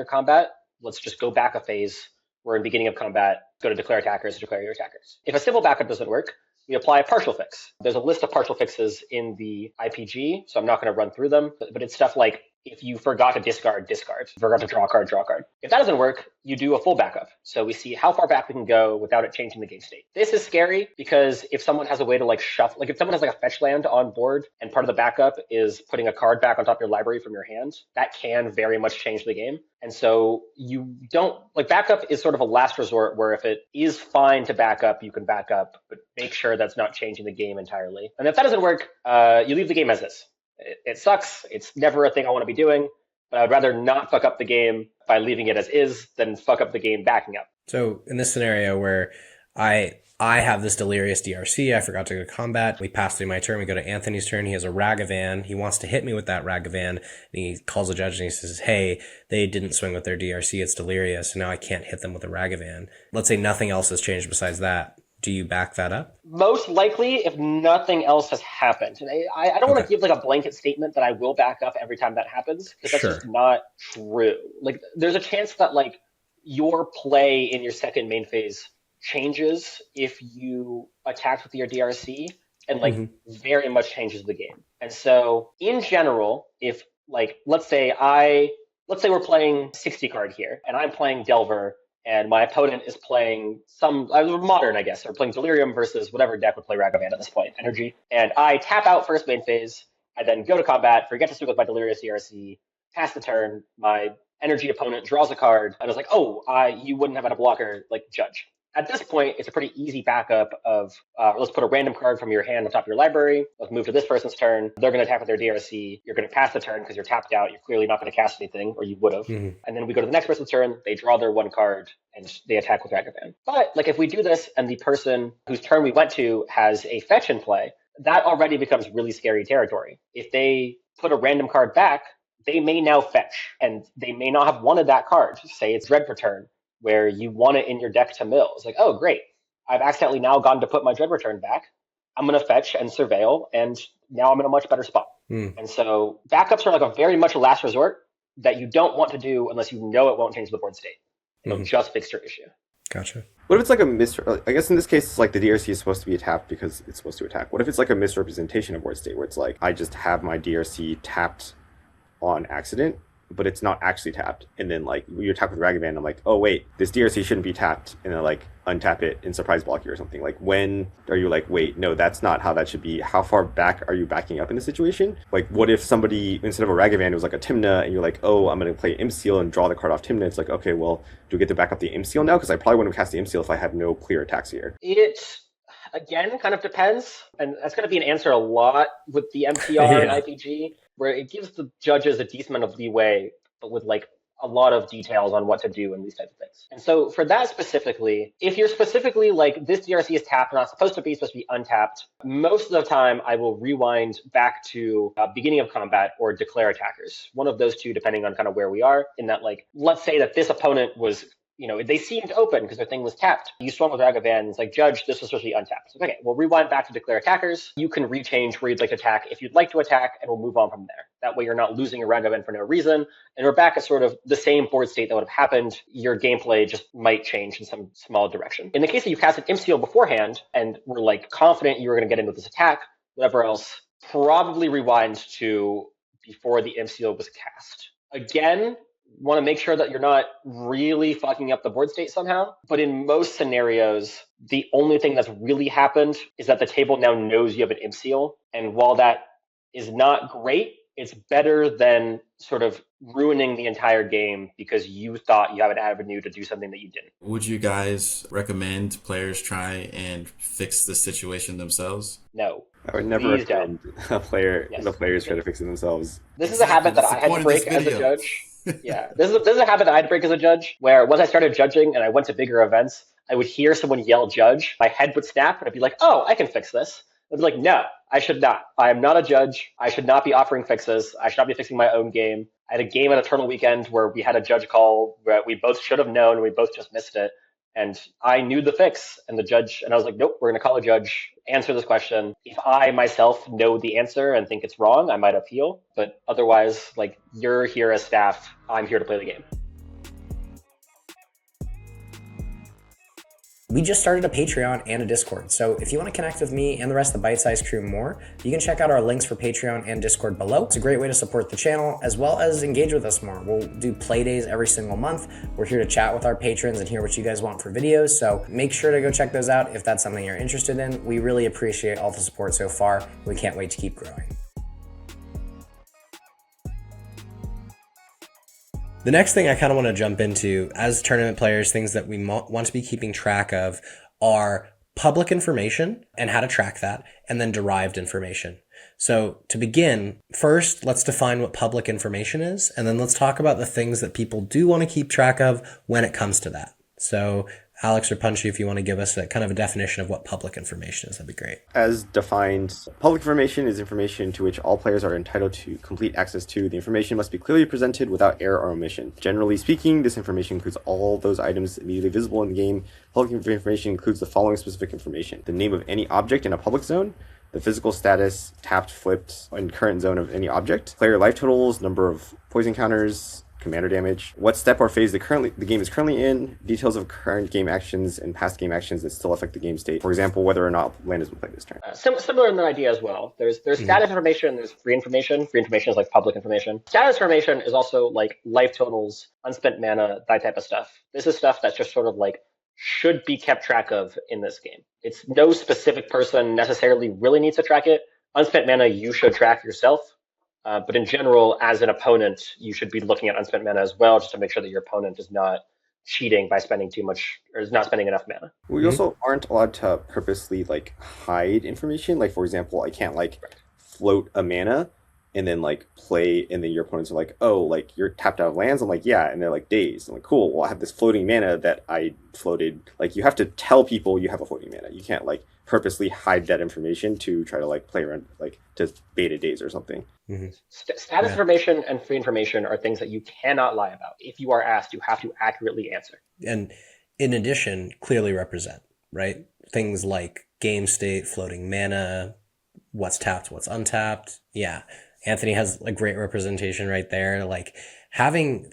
combat. Let's just go back a phase. We're in beginning of combat, go to declare attackers, declare your attackers. If a simple backup doesn't work, we apply a partial fix. There's a list of partial fixes in the IPG, so I'm not going to run through them, but it's stuff like if you forgot to discard, discard. Forgot to draw a card, draw a card. If that doesn't work, you do a full backup. So we see how far back we can go without it changing the game state. This is scary because if someone has a way to like shuffle, like if someone has like a fetch land on board and part of the backup is putting a card back on top of your library from your hand, that can very much change the game. And so you don't, like backup is sort of a last resort where if it is fine to back up, you can back up, but make sure that's not changing the game entirely. And if that doesn't work, you leave the game as is. It sucks. It's never a thing I want to be doing, but I'd rather not fuck up the game by leaving it as is than fuck up the game backing up. So in this scenario where I have this delirious DRC, I forgot to go to combat, we pass through my turn, we go to Anthony's turn, he has a Ragavan, he wants to hit me with that Ragavan, and he calls the judge and he says, hey, they didn't swing with their DRC, it's delirious, and now I can't hit them with a Ragavan. Let's say nothing else has changed besides that. Do you back that up? Most likely, if nothing else has happened. And I don't want to give like a blanket statement that I will back up every time that happens, because that's just not true. Like, there's a chance that like your play in your second main phase changes if you attacked with your DRC and like very much changes the game. And so in general, if like, let's say we're playing 60 card here and I'm playing Delver and my opponent is playing some modern, I guess, or playing Delirium versus whatever deck would play Ragavan at this point, Energy. And I tap out first main phase. I then go to combat, forget to swing with my Delirious DRC, pass the turn. My Energy opponent draws a card. And I was like, oh, you wouldn't have had a blocker, like Judge. At this point, it's a pretty easy backup of, let's put a random card from your hand on top of your library. Let's move to this person's turn. They're going to attack with their DRC. You're going to pass the turn because you're tapped out. You're clearly not going to cast anything, or you would have. And then we go to the next person's turn. They draw their one card, and they attack with Ragavan. But like if we do this and the person whose turn we went to has a fetch in play, that already becomes really scary territory. If they put a random card back, they may now fetch, and they may not have wanted that card. Say it's Dread Return, where you want it in your deck to mill. It's like, oh, great. I've accidentally now gone to put my Dread Return back. I'm going to fetch and surveil, and now I'm in a much better spot. And so backups are like a very much a last resort that you don't want to do unless you know it won't change the board state. It'll just fix your issue. Gotcha. What if it's like I guess in this case, it's like the DRC is supposed to be tapped because it's supposed to attack. What if it's like a misrepresentation of board state where it's like, I just have my DRC tapped on accident, but it's not actually tapped, and then like you attack with Ragavan, I'm like, oh wait, this DRC shouldn't be tapped, and then like untap it and surprise block you or something. Like, when are you like, wait, no, that's not how that should be? How far back are you backing up in the situation? Like, what if somebody, instead of a Ragavan, it was like a Tymna, and you're like, oh, I'm going to play Imseal and draw the card off Tymna. It's like, okay, well, do we get to back up the Imseal now? Because I probably wouldn't have cast the Imseal if I had no clear attacks here. It, again, kind of depends, and that's going to be an answer a lot with the MTR and IPG, where it gives the judges a decent amount of leeway, but with like a lot of details on what to do and these types of things. And so for that specifically, if you're specifically like, this DRC is tapped, not supposed to be untapped, most of the time I will rewind back to beginning of combat or declare attackers. One of those two, depending on kind of where we are, in that like, let's say that this opponent was, you know, they seemed open because their thing was tapped. You swung with Ragavan, it's like, Judge, this was supposed to be untapped. So, okay, we'll rewind back to declare attackers. You can rechange where you'd like to attack if you'd like to attack, and we'll move on from there. That way you're not losing a Ragavan for no reason. And we're back at sort of the same board state that would have happened. Your gameplay just might change in some small direction. In the case that you cast an Imseal beforehand, and were like confident you were going to get in with this attack, whatever else, probably rewind to before the Imseal was cast. Again, want to make sure that you're not really fucking up the board state somehow. But in most scenarios, the only thing that's really happened is that the table now knows you have an Imseal. And while that is not great, it's better than sort of ruining the entire game because you thought you have an avenue to do something that you didn't. Would you guys recommend players try and fix the situation themselves? No. I would never recommend the players try to fix it themselves. This is a habit that I had to break as a judge. Yeah, this is a habit that I had to break as a judge, where once I started judging and I went to bigger events, I would hear someone yell judge, my head would snap, and I'd be like, oh, I can fix this. I'd be like, no, I should not. I am not a judge. I should not be offering fixes. I should not be fixing my own game. I had a game at Eternal Weekend where we had a judge call where we both should have known, and we both just missed it. And I knew the fix, and the judge, and I was like, nope, we're going to call a judge, answer this question. If I myself know the answer and think it's wrong, I might appeal. But otherwise, like, you're here as staff, I'm here to play the game. We just started a Patreon and a Discord, so if you want to connect with me and the rest of the Bite Size crew more, you can check out our links for Patreon and Discord below. It's a great way to support the channel, as well as engage with us more. We'll do play days every single month. We're here to chat with our patrons and hear what you guys want for videos, so make sure to go check those out if that's something you're interested in. We really appreciate all the support so far. We can't wait to keep growing. The next thing I kind of want to jump into as tournament players, things that we want to be keeping track of are public information and how to track that, and then derived information. So to begin, first, let's define what public information is, and then let's talk about the things that people do want to keep track of when it comes to that. So Alex or Punchy, if you want to give us a kind of a definition of what public information is, that'd be great. As defined, public information is information to which all players are entitled to complete access to. The information must be clearly presented without error or omission. Generally speaking, this information includes all those items immediately visible in the game. Public information includes the following specific information: the name of any object in a public zone, the physical status, tapped, flipped, and current zone of any object, player life totals, number of poison counters, commander damage, what step or phase the game is currently in, details of current game actions and past game actions that still affect the game state. For example, whether or not land has been played this turn. Similar in the idea as well. There's status information, there's free information. Free information is like public information. Status information is also like life totals, unspent mana, that type of stuff. This is stuff that's just sort of like should be kept track of in this game. It's no specific person necessarily really needs to track it. Unspent mana you should track yourself. But in general, as an opponent, you should be looking at unspent mana as well, just to make sure that your opponent is not cheating by spending too much or is not spending enough mana. We also aren't allowed to purposely like hide information. Like, for example, I can't like float a mana and then like play, and then your opponents are like, oh, like you're tapped out of lands. I'm like, yeah, and they're like, days. I'm like, cool. Well, I have this floating mana that I floated. Like, you have to tell people you have a floating mana. You can't like purposely hide that information to try to like play around, like to beta days or something. Mm-hmm. Status information and free information are things that you cannot lie about. If you are asked, you have to accurately answer. And in addition, clearly represent, right? Things like game state, floating mana, what's tapped, what's untapped. Yeah. Anthony has a great representation right there. Like, having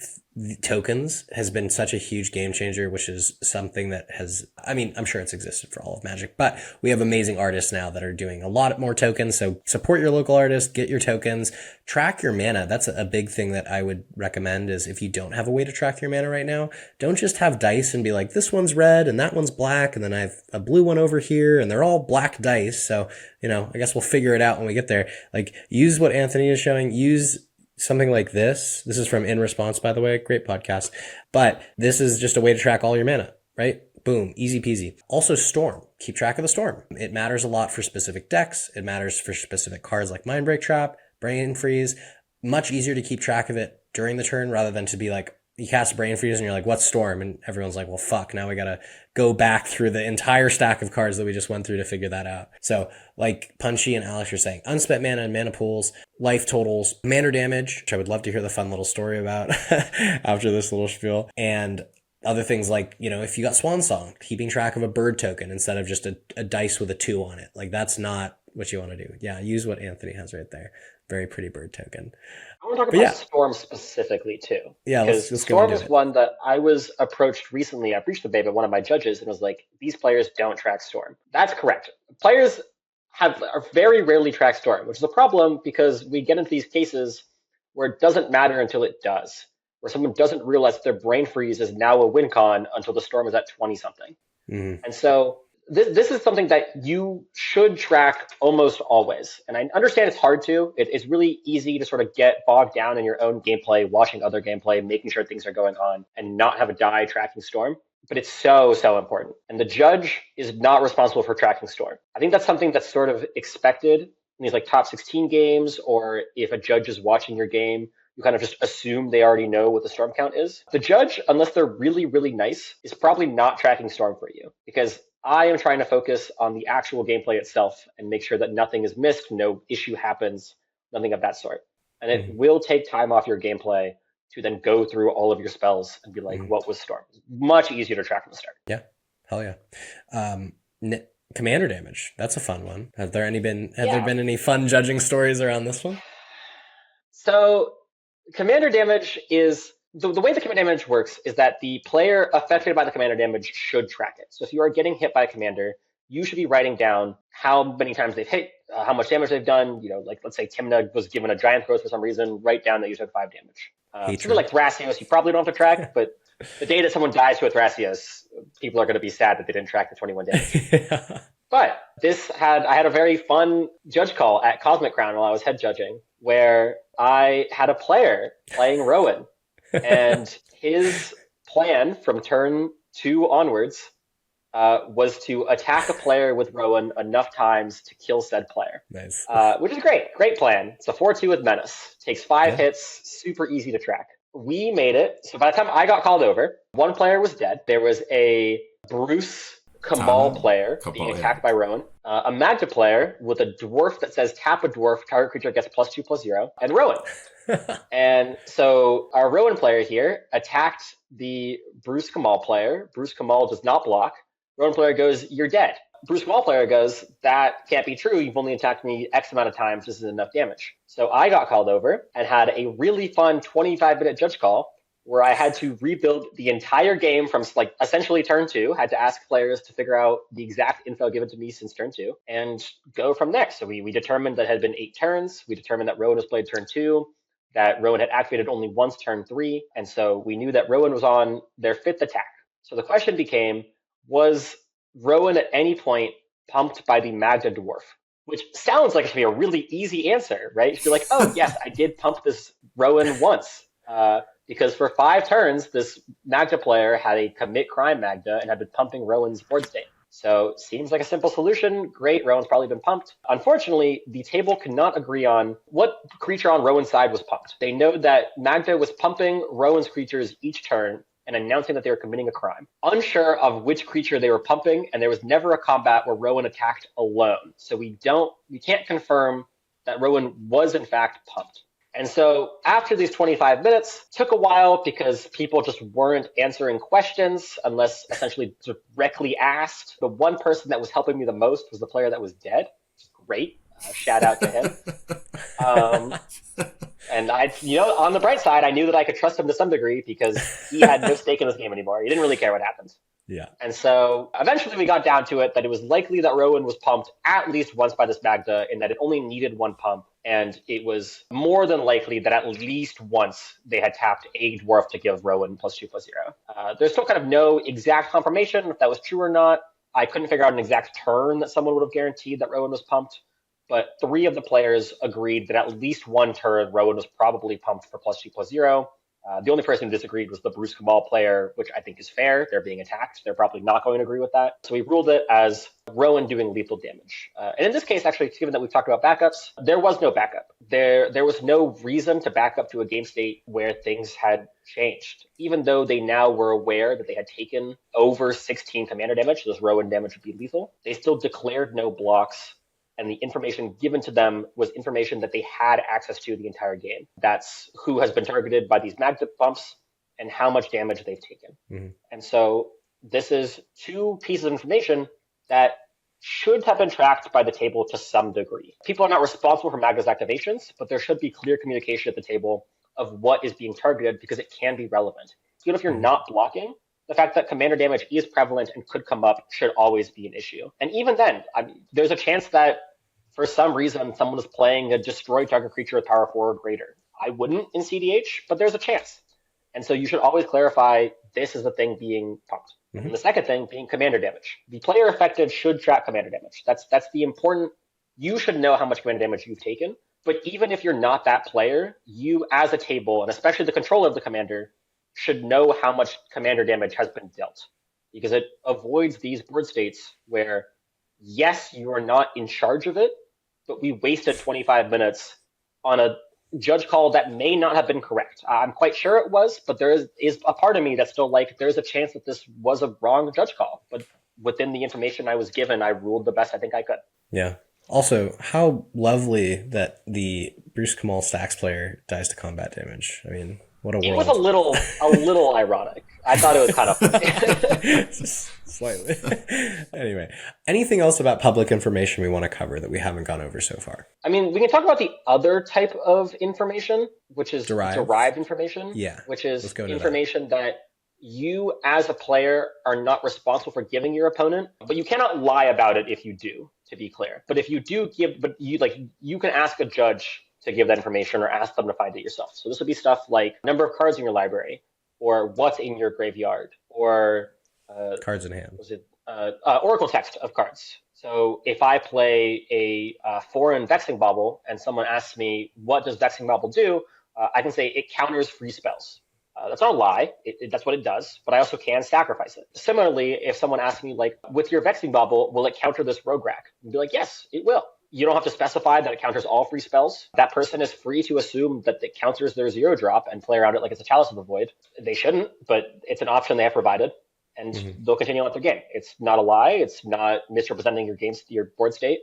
tokens has been such a huge game changer, which is something that has, I mean, I'm sure it's existed for all of Magic, but we have amazing artists now that are doing a lot more tokens. So support your local artists, get your tokens, track your mana. That's a big thing that I would recommend is if you don't have a way to track your mana right now, don't just have dice and be like, this one's red and that one's black. And then I have a blue one over here and they're all black dice. So, you know, I guess we'll figure it out when we get there. Like, use what Anthony is showing, use something like this. This is from In Response, by the way. Great podcast. But this is just a way to track all your mana, right? Boom. Easy peasy. Also, Storm. Keep track of the Storm. It matters a lot for specific decks. It matters for specific cards like Mindbreak Trap, Brain Freeze. Much easier to keep track of it during the turn rather than to be like, you cast Brain Freeze and you're like, what's Storm? And everyone's like, well, fuck, now we gotta go back through the entire stack of cards that we just went through to figure that out. So, like Punchy and Alex are saying, unspent mana and mana pools, life totals, mana damage, which I would love to hear the fun little story about after this little spiel, and other things like, you know, if you got Swan Song, keeping track of a bird token instead of just a dice with a 2 on it. Like, that's not what you want to do. Yeah, use what Anthony has right there. Very pretty bird token. I want to talk about Storm specifically too. Yeah, let's Storm is one that I was approached recently. I breached the bay by one of my judges and was like, these players don't track Storm. That's correct. Players are very rarely track Storm, which is a problem because we get into these cases where it doesn't matter until it does, where someone doesn't realize that their brain freeze is now a win con until the Storm is at 20 something. Mm-hmm. And so this is something that you should track almost always. And I understand it's hard to. It's really easy to sort of get bogged down in your own gameplay, watching other gameplay, making sure things are going on, and not have a die tracking Storm. But it's so, so important. And the judge is not responsible for tracking Storm. I think that's something that's sort of expected in these like top 16 games, or if a judge is watching your game, you kind of just assume they already know what the storm count is. The judge, unless they're really, really nice, is probably not tracking storm for you, because I am trying to focus on the actual gameplay itself and make sure that nothing is missed, no issue happens, nothing of that sort. And it will take time off your gameplay to then go through all of your spells and be like, what was storm? Much easier to track from the start. Yeah, hell yeah. Commander damage, that's a fun one. Have there been any fun judging stories around this one? So commander damage is, the way the commander damage works is that the player affected by the commander damage should track it. So if you are getting hit by a commander, you should be writing down how many times they've hit, how much damage they've done. Like let's say Timna was given a giant growth for some reason, write down that you took 5 damage. Something like Thrasios, you probably don't have to track, but the day that someone dies to a Thrasios, people are going to be sad that they didn't track the 21 damage. Yeah. But I had a very fun judge call at Cosmic Crown while I was head judging, where I had a player playing Rowan, and his plan from turn 2 onwards was to attack a player with Rowan enough times to kill said player. Nice. Which is great plan. It's a 4-2 with Menace. Takes 5 hits, super easy to track. We made it. So by the time I got called over, one player was dead. There was a Bruce Kamal player being attacked by Rowan, a Magda player with a dwarf that says tap a dwarf, target creature gets +2/+0, and Rowan. And so our Rowan player here attacked the Bruce Kamal player. Bruce Kamal does not block. Rowan player goes, you're dead. Bruce Kamal player goes, that can't be true. You've only attacked me X amount of times. This is enough damage. So I got called over and had a really fun 25-minute judge call where I had to rebuild the entire game from like essentially turn 2, had to ask players to figure out the exact info given to me since turn 2 and go from there. So we determined that it had been 8 turns. We determined that Rowan was played turn 2, that Rowan had activated only once turn 3. And so we knew that Rowan was on their 5th attack. So the question became, was Rowan at any point pumped by the Magda dwarf? Which sounds like it should be a really easy answer, right? You should be like, oh yes, I did pump this Rowan once. Because for 5 turns, this Magda player had a commit crime Magda and had been pumping Rowan's board state. So seems like a simple solution. Great, Rowan's probably been pumped. Unfortunately, the table could not agree on what creature on Rowan's side was pumped. They know that Magda was pumping Rowan's creatures each turn and announcing that they were committing a crime. Unsure of which creature they were pumping, and there was never a combat where Rowan attacked alone. So we can't confirm that Rowan was in fact pumped. And so after these 25 minutes, took a while because people just weren't answering questions unless essentially directly asked. The one person that was helping me the most was the player that was dead. Great. Shout out to him. And on the bright side, I knew that I could trust him to some degree because he had no stake in this game anymore. He didn't really care what happened. Yeah. And so eventually we got down to it that it was likely that Rowan was pumped at least once by this Magda, and that it only needed 1 pump. And it was more than likely that at least once they had tapped a dwarf to give Rowan +2/+0. There's still kind of no exact confirmation if that was true or not. I couldn't figure out an exact turn that someone would have guaranteed that Rowan was pumped. But 3 of the players agreed that at least 1 turn Rowan was probably pumped for +2/+0. The only person who disagreed was the Bruce Kamal player, which I think is fair. They're being attacked. They're probably not going to agree with that. So we ruled it as Rowan doing lethal damage. And in this case, actually, given that we've talked about backups, there was no backup. There was no reason to back up to a game state where things had changed. Even though they now were aware that they had taken over 16 commander damage, so this Rowan damage would be lethal, they still declared no blocks. And the information given to them was information that they had access to the entire game. That's who has been targeted by these Magda bumps and how much damage they've taken. Mm-hmm. And so this is 2 pieces of information that should have been tracked by the table to some degree. People are not responsible for Magda's activations, but there should be clear communication at the table of what is being targeted because it can be relevant. Even if you're not blocking, the fact that commander damage is prevalent and could come up should always be an issue. And even then, there's a chance that for some reason someone is playing a destroy target creature with power 4 or greater. I wouldn't in cEDH, but there's a chance. And so you should always clarify this is the thing being pumped. Mm-hmm. And the second thing being commander damage. The player affected should track commander damage. That's the important. You should know how much commander damage you've taken. But even if you're not that player, you as a table, and especially the controller of the commander, should know how much commander damage has been dealt, because it avoids these board states where, yes, you are not in charge of it, but we wasted 25 minutes on a judge call that may not have been correct. I'm quite sure it was, but there is a part of me that's still like, there's a chance that this was a wrong judge call. But within the information I was given, I ruled the best I think I could. Yeah. Also, how lovely that the Bruce Kamal Stacks player dies to combat damage. I mean, what a world. It was a little ironic. I thought it was kind of funny. Just slightly. Anyway, anything else about public information we want to cover that we haven't gone over so far? I mean, we can talk about the other type of information, which is derived information. Yeah. Which is information that you as a player are not responsible for giving your opponent, but you cannot lie about it if you do, to be clear. But if you do you can ask a judge to give that information or ask them to find it yourself. So this would be stuff like number of cards in your library, or what's in your graveyard, or cards in hand. Oracle text of cards. So if I play a foreign Vexing Bauble and someone asks me, what does Vexing Bauble do? I can say it counters free spells. That's not a lie. That's what it does, but I also can sacrifice it. Similarly, if someone asks me, like, with your Vexing Bauble, will it counter this Rogue Rack? I'd be like, yes, it will. You don't have to specify that it counters all free spells. That person is free to assume that it counters their 0-drop and play around it like it's a Chalice of the Void. They shouldn't, but it's an option they have provided, and they'll continue on with their game. It's not a lie. It's not misrepresenting your board state.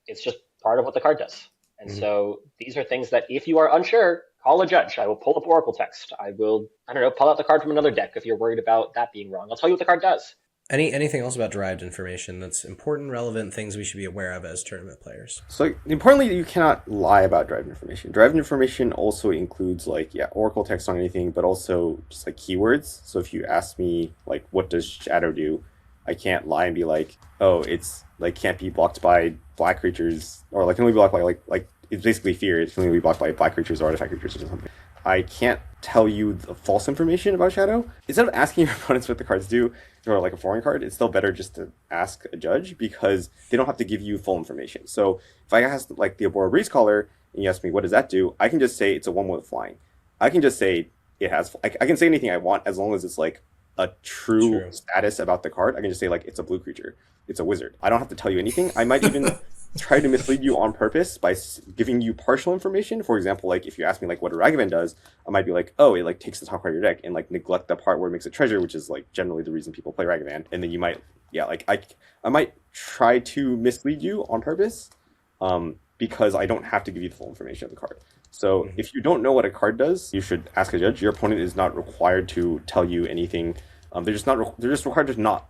It's just part of what the card does. And so these are things that if you are unsure, call a judge. I will pull up Oracle text. I will, pull out the card from another deck if you're worried about that being wrong. I'll tell you what the card does. Anything else about derived information that's important, relevant, things we should be aware of as tournament players? So importantly, you cannot lie about derived information. Derived information also includes Oracle text on anything, but also just like keywords. So if you ask me like, what does shadow do? I can't lie and be like, oh, it's like can't be blocked by black creatures, or like can only be blocked by like it's basically fear. It can only be blocked by black creatures or artifact creatures or something. I can't tell you the false information about Shadow. Instead of asking your opponents what the cards do, or like a foreign card, it's still better just to ask a judge because they don't have to give you full information. So if I ask like the Abora Breeze Caller and you ask me what does that do, I can just say it's a 1 with flying. I can just say it has. I can say anything I want as long as it's like a true status about the card. I can just say like it's a blue creature, it's a wizard. I don't have to tell you anything. I might even try to mislead you on purpose by giving you partial information. For example, like if you ask me like what a Ragavan does, I might be like, oh, it like takes the top card of your deck and like neglect the part where it makes a treasure, which is like generally the reason people play Ragavan. And then you might, I might try to mislead you on purpose, because I don't have to give you the full information of the card. So if you don't know what a card does, you should ask a judge. Your opponent is not required to tell you anything. They're just required to not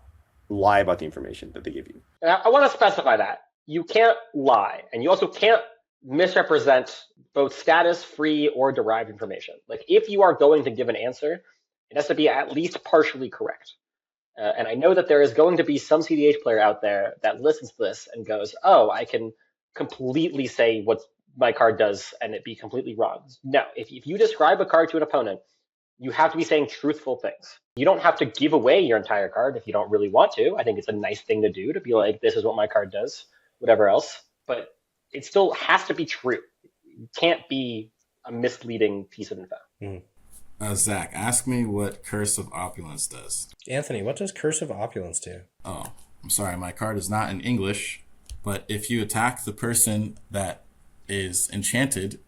lie about the information that they give you. I want to specify that. You can't lie, and you also can't misrepresent both status, free, or derived information. Like, if you are going to give an answer, it has to be at least partially correct. And I know that there is going to be some cEDH player out there that listens to this and goes, oh, I can completely say what my card does and it be completely wrong. No, if you describe a card to an opponent, you have to be saying truthful things. You don't have to give away your entire card if you don't really want to. I think it's a nice thing to do, to be like, this is what my card does, whatever else. But it still has to be true. It can't be a misleading piece of info. Zach, ask me what Curse of Opulence does. Anthony, what does Curse of Opulence do? Oh, I'm sorry, my card is not in English, but if you attack the person that is enchanted,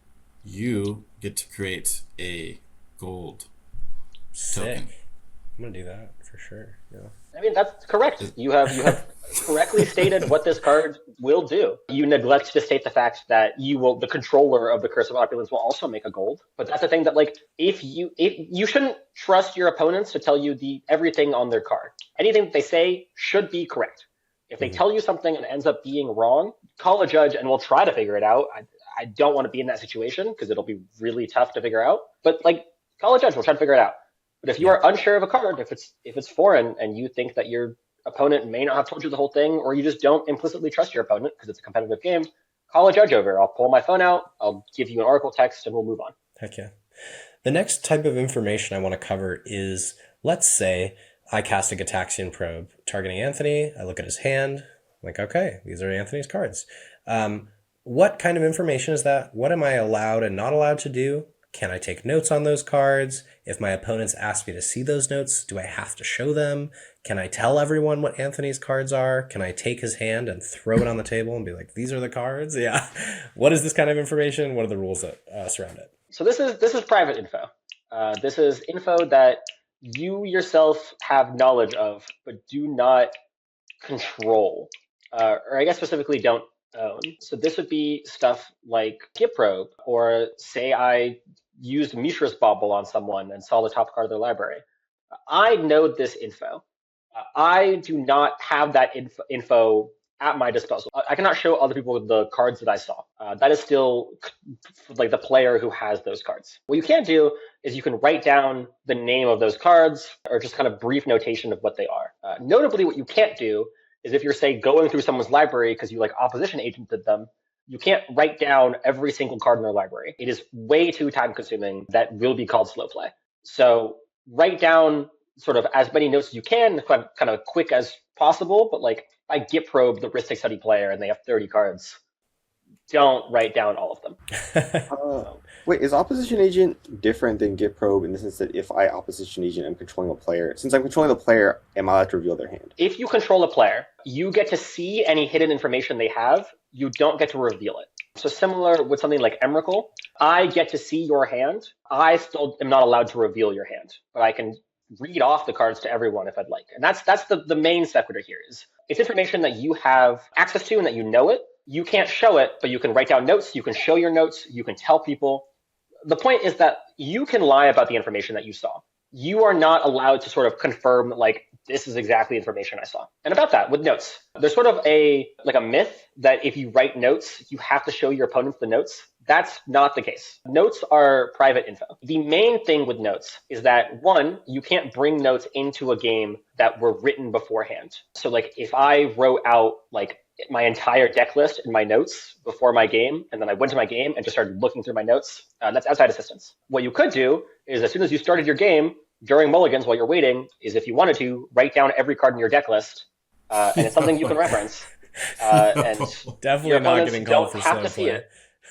you get to create a gold token. I'm gonna do that for sure. Yeah. I mean, that's correct. You have correctly stated what this card will do. You neglect to state the fact that the controller of the Curse of Opulence will also make a gold. But that's the thing that, like, if you shouldn't trust your opponents to tell you everything on their card. Anything that they say should be correct. If they tell you something and it ends up being wrong, call a judge and we'll try to figure it out. I don't want to be in that situation because it'll be really tough to figure out. But like, call a judge, we'll try to figure it out. But if you are unsure of a card, if it's foreign and you think that your opponent may not have told you the whole thing, or you just don't implicitly trust your opponent because it's a competitive game, call a judge over. I'll pull my phone out, I'll give you an Oracle text, and we'll move on. Heck yeah. The next type of information I want to cover is, let's say I cast a Gataxian Probe targeting Anthony. I look at his hand. I'm like, okay, these are Anthony's cards. What kind of information is that? What am I allowed and not allowed to do? Can I take notes on those cards? If my opponents ask me to see those notes, do I have to show them? Can I tell everyone what Anthony's cards are? Can I take his hand and throw it on the table and be like, these are the cards? Yeah. What is this kind of information? What are the rules that surround it? So this is private info. This is info that you yourself have knowledge of, but do not control, or I guess specifically don't own. So this would be stuff like Git probe, or say I used Mishra's Bauble on someone and saw the top card of their library. I know this info. I do not have that info at my disposal. I cannot show other people the cards that I saw. That is still like the player who has those cards. What you can do is you can write down the name of those cards or just kind of brief notation of what they are. Notably, what you can't do is if you're, say, going through someone's library because you like opposition agented them, you can't write down every single card in their library. It is way too time consuming. That will be called slow play. So write down sort of as many notes as you can, kind of quick as possible, but like I Git probe the Ristic Study player and they have 30 cards. Don't write down all of them. Wait, is opposition agent different than Git probe in the sense that if I opposition agent am controlling a player, since I'm controlling the player, am I allowed to reveal their hand? If you control a player, you get to see any hidden information they have. You don't get to reveal it. So similar with something like Emrakul, I get to see your hand. I still am not allowed to reveal your hand, but I can read off the cards to everyone if I'd like. And that's the main sequitur here is it's information that you have access to and that you know it. You can't show it, but you can write down notes. You can show your notes. You can tell people. The point is that you can lie about the information that you saw. You are not allowed to sort of confirm like this is exactly the information I saw. And about that with notes, there's sort of a myth that if you write notes, you have to show your opponents the notes. That's not the case. Notes are private info. The main thing with notes is that, one, you can't bring notes into a game that were written beforehand. So like if I wrote out like my entire deck list in my notes before my game, and then I went to my game and just started looking through my notes, that's outside assistance. What you could do is as soon as you started your game, during mulligans while you're waiting, is if you wanted to, write down every card in your deck list, and it's something you can reference. And definitely not getting called for slow play.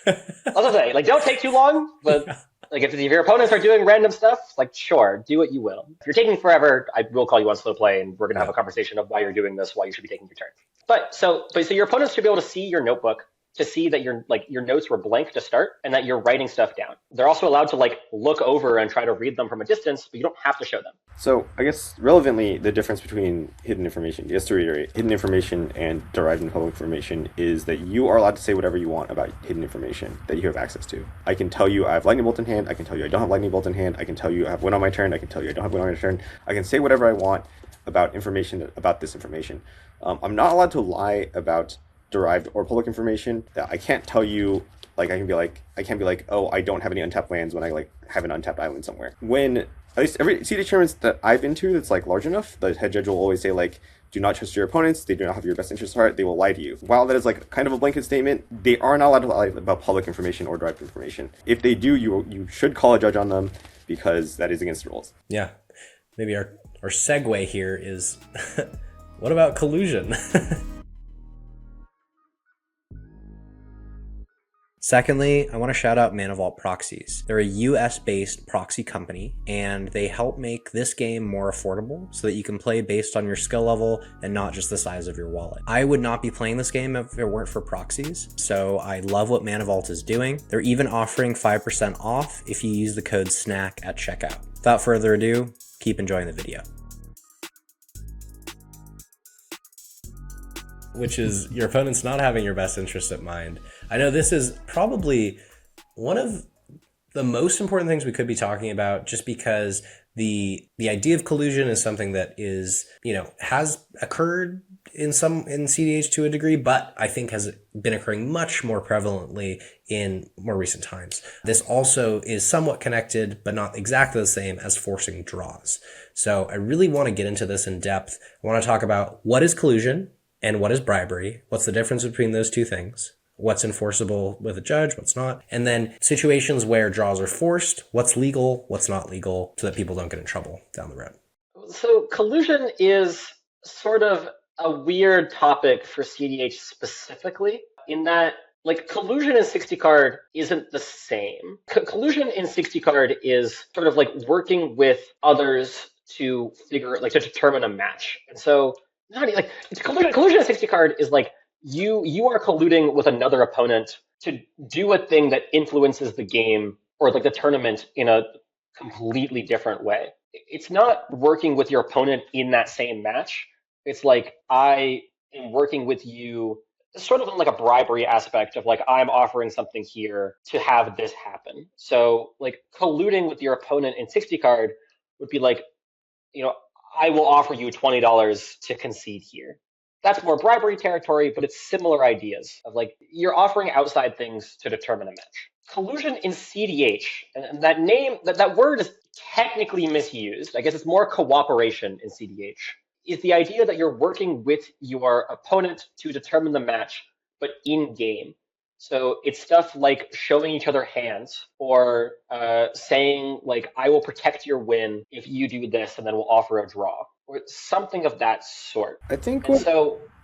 I was gonna say, like, don't take too long, but like if your opponents are doing random stuff, like sure, do what you will. If you're taking forever, I will call you on slow play, and we're gonna have a conversation of why you're doing this, why you should be taking your turn. But so your opponents should be able to see your notebook, to see that your notes were blank to start and that you're writing stuff down. They're also allowed to like look over and try to read them from a distance, but you don't have to show them. So I guess relevantly, the difference between hidden information, just to reiterate, hidden information and derived and public information is that you are allowed to say whatever you want about hidden information that you have access to. I can tell you I have lightning bolt in hand. I can tell you I don't have lightning bolt in hand. I can tell you I have wind on my turn. I can tell you I don't have wind on my turn. I can say whatever I want about information about this information. I'm not allowed to lie about derived or public information. That I can't tell you, like I can't be like, oh, I don't have any untapped lands when I like have an untapped island somewhere. When at least every cEDH tournaments that I've been to that's like large enough, the head judge will always say like, do not trust your opponents. They do not have your best interest at heart. They will lie to you. While that is like kind of a blanket statement, they are not allowed to lie about public information or derived information. If they do, you should call a judge on them because that is against the rules. Yeah, maybe our segue here is, what about collusion? Secondly, I want to shout out Mana Vault Proxies. They're a US-based proxy company, and they help make this game more affordable so that you can play based on your skill level and not just the size of your wallet. I would not be playing this game if it weren't for proxies, so I love what Mana Vault is doing. They're even offering 5% off if you use the code SNACK at checkout. Without further ado, keep enjoying the video. Which is your opponent's not having your best interest at mind. I know this is probably one of the most important things we could be talking about, just because the idea of collusion is something that is, has occurred in cEDH to a degree, but I think has been occurring much more prevalently in more recent times. This also is somewhat connected, but not exactly the same as forcing draws. So I really want to get into this in depth. I want to talk about what is collusion and what is bribery, what's the difference between those two things, what's enforceable with a judge, what's not, and then situations where draws are forced, what's legal, what's not legal, so that people don't get in trouble down the road. So collusion is sort of a weird topic for cEDH specifically, in that like collusion in 60 card isn't the same. Collusion in 60 card is sort of like working with others to to determine a match. And so not like it's collusion in 60 card is like you are colluding with another opponent to do a thing that influences the game or like the tournament in a completely different way. It's not working with your opponent in that same match. It's like I am working with you sort of in like a bribery aspect of like I'm offering something here to have this happen. So like colluding with your opponent in 60 card would be like, I will offer you $20 to concede here. That's more bribery territory, but it's similar ideas of like you're offering outside things to determine a match. Collusion in cEDH, and that name, that word is technically misused. I guess it's more cooperation in cEDH, is the idea that you're working with your opponent to determine the match, but in game. So it's stuff like showing each other hands or saying like, I will protect your win if you do this, and then we'll offer a draw or something of that sort. I think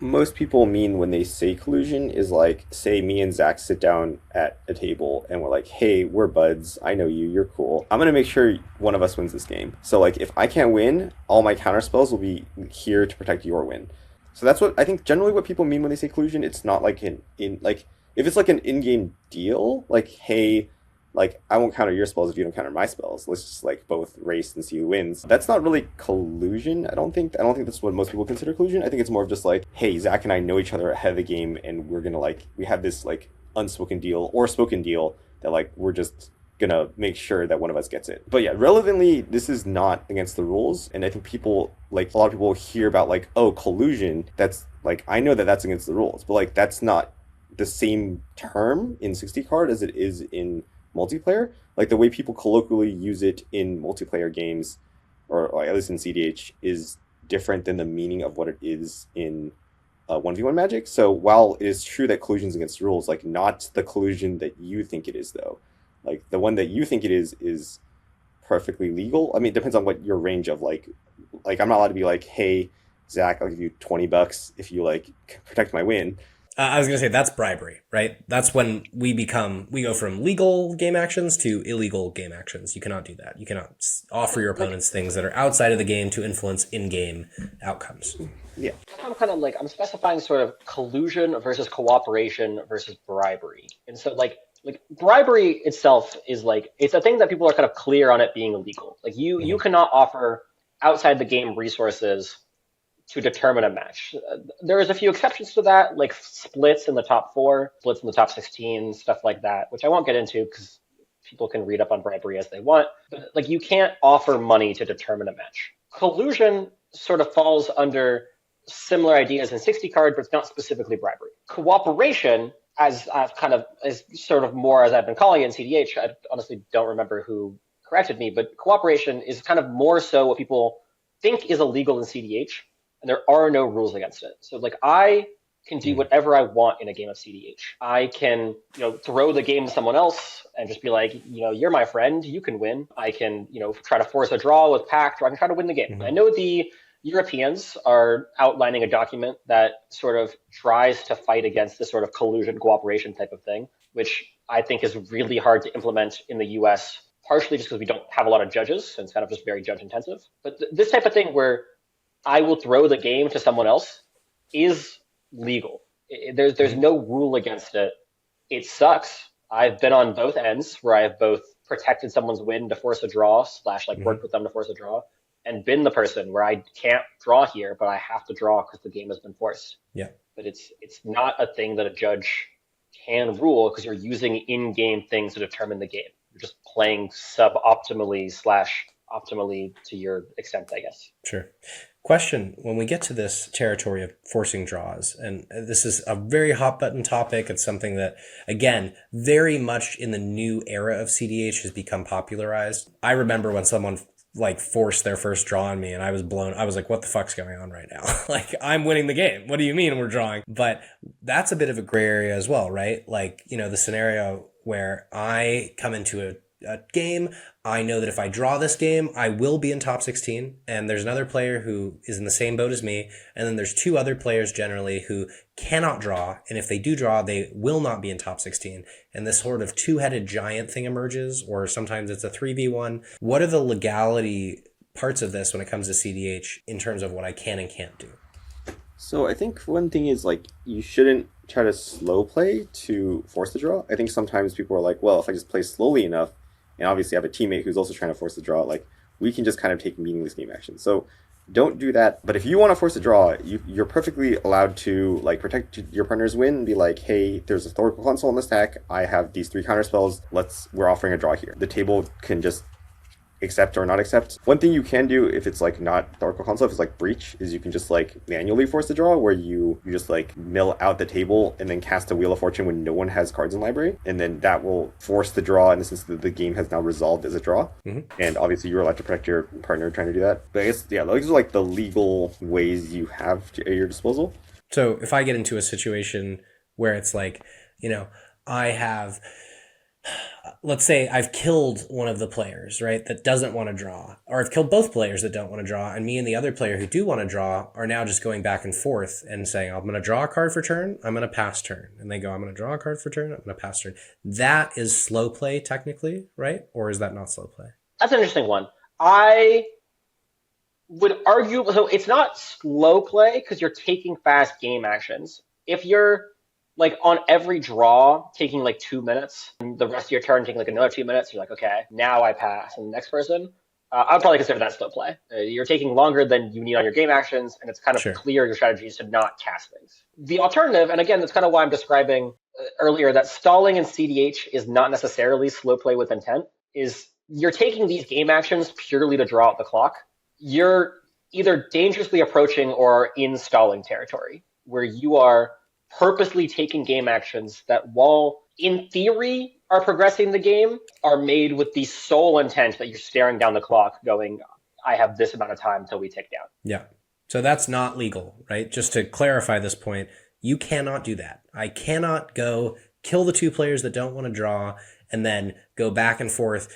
most people mean when they say collusion is like, say me and Zach sit down at a table and we're like, hey, we're buds. I know you. You're cool. I'm going to make sure one of us wins this game. So like if I can't win, all my counter spells will be here to protect your win. So that's what I think generally what people mean when they say collusion. It's not like if it's like an in-game deal, like, hey, like, I won't counter your spells if you don't counter my spells. Let's just, like, both race and see who wins. That's not really collusion. I don't think that's what most people consider collusion. I think it's more of just, like, hey, Zach and I know each other ahead of the game, and we're gonna, like, we have this, like, unspoken deal or spoken deal that, like, we're just gonna make sure that one of us gets it. But yeah, relevantly, this is not against the rules, and I think people, like, a lot of people hear about, like, oh, collusion, that's, like, I know that that's against the rules, but, like, that's not the same term in 60 card as it is in multiplayer. Like the way people colloquially use it in multiplayer games, or at least in cEDH, is different than the meaning of what it is in 1v1 Magic. So while it is true that collusion is against rules, like not the collusion that you think it is though. Like the one that you think it is perfectly legal. I mean, it depends on what your range of like I'm not allowed to be like, hey, Zach, I'll give you $20 if you like protect my win. I was going to say that's bribery, right? That's when we go from legal game actions to illegal game actions. You cannot do that. You cannot offer your opponents things that are outside of the game to influence in-game outcomes. Yeah. I'm specifying sort of collusion versus cooperation versus bribery. And so like bribery itself is like, it's a thing that people are kind of clear on it being illegal. Like you cannot offer outside the game resources to determine a match. There's a few exceptions to that, like splits in the top 4, splits in the top 16, stuff like that, which I won't get into because people can read up on bribery as they want. But like you can't offer money to determine a match. Collusion sort of falls under similar ideas in 60 card, but it's not specifically bribery. Cooperation, as sort of more as I've been calling it in cEDH, I honestly don't remember who corrected me, but cooperation is kind of more so what people think is illegal in cEDH. And there are no rules against it. So like I can do whatever I want in a game of cEDH. I can, throw the game to someone else and just be like, you're my friend, you can win. I can, try to force a draw with Pact, or I can try to win the game. Mm-hmm. I know the Europeans are outlining a document that sort of tries to fight against this sort of collusion cooperation type of thing, which I think is really hard to implement in the US, partially just because we don't have a lot of judges, and it's kind of just very judge intensive. But this type of thing where I will throw the game to someone else is legal. There's no rule against it. It sucks. I've been on both ends where I've both protected someone's win to force a draw / worked with them to force a draw, and been the person where I can't draw here, but I have to draw because the game has been forced. Yeah. But it's not a thing that a judge can rule because you're using in-game things to determine the game. You're just playing suboptimally / optimally to your extent, I guess. Sure. Question, when we get to this territory of forcing draws, and this is a very hot button topic, it's something that, again, very much in the new era of cEDH has become popularized. I remember when someone forced their first draw on me and I was like, what the fuck's going on right now? I'm winning the game. What do you mean we're drawing? But that's a bit of a gray area as well, right? The scenario where I come into game. I know that if I draw this game, I will be in top 16. And there's another player who is in the same boat as me. And then there's two other players generally who cannot draw. And if they do draw, they will not be in top 16. And this sort of two-headed giant thing emerges, or sometimes it's a 3v1. What are the legality parts of this when it comes to cEDH in terms of what I can and can't do? So I think one thing is like you shouldn't try to slow play to force the draw. I think sometimes people are like, well, if I just play slowly enough, and obviously I have a teammate who's also trying to force the draw, like we can just kind of take meaningless game action. So don't do that. But if you want to force a draw, you're perfectly allowed to like protect your partner's win and be like, hey, there's a Thorical Console in the stack. I have these 3 counter spells. We're offering a draw here. The table can just accept or not accept. One thing you can do if it's like not Thorical Console, if it's like Breach, is you can just like manually force the draw, where you just like mill out the table and then cast a Wheel of Fortune when no one has cards in library, and then that will force the draw in the sense that the game has now resolved as a draw. And obviously you're allowed to protect your partner trying to do that. But I guess, yeah, those are like the legal ways you have at your disposal. So if I get into a situation where it's like, I have, let's say I've killed one of the players, right, that doesn't want to draw, or I've killed both players that don't want to draw, and me and the other player who do want to draw are now just going back and forth and saying, I'm going to draw a card for turn, I'm going to pass turn. And they go, I'm going to draw a card for turn, I'm going to pass turn. That is slow play technically, right? Or is that not slow play? That's an interesting one. I would argue, so it's not slow play because you're taking fast game actions. If you're like on every draw taking like 2 minutes, and the rest of your turn taking like another 2 minutes, you're like, okay, now I pass. And the next person, I would probably consider that slow play. You're taking longer than you need on your game actions, and it's kind of clear your strategy is to not cast things. The alternative, and again, that's kind of why I'm describing earlier that stalling in cEDH is not necessarily slow play with intent, is you're taking these game actions purely to draw out the clock. You're either dangerously approaching or in stalling territory, where you are purposely taking game actions that, while in theory are progressing the game, are made with the sole intent that you're staring down the clock going, I have this amount of time until we tick down. Yeah. So that's not legal, right? Just to clarify this point, you cannot do that. I cannot go kill the 2 players that don't want to draw and then go back and forth,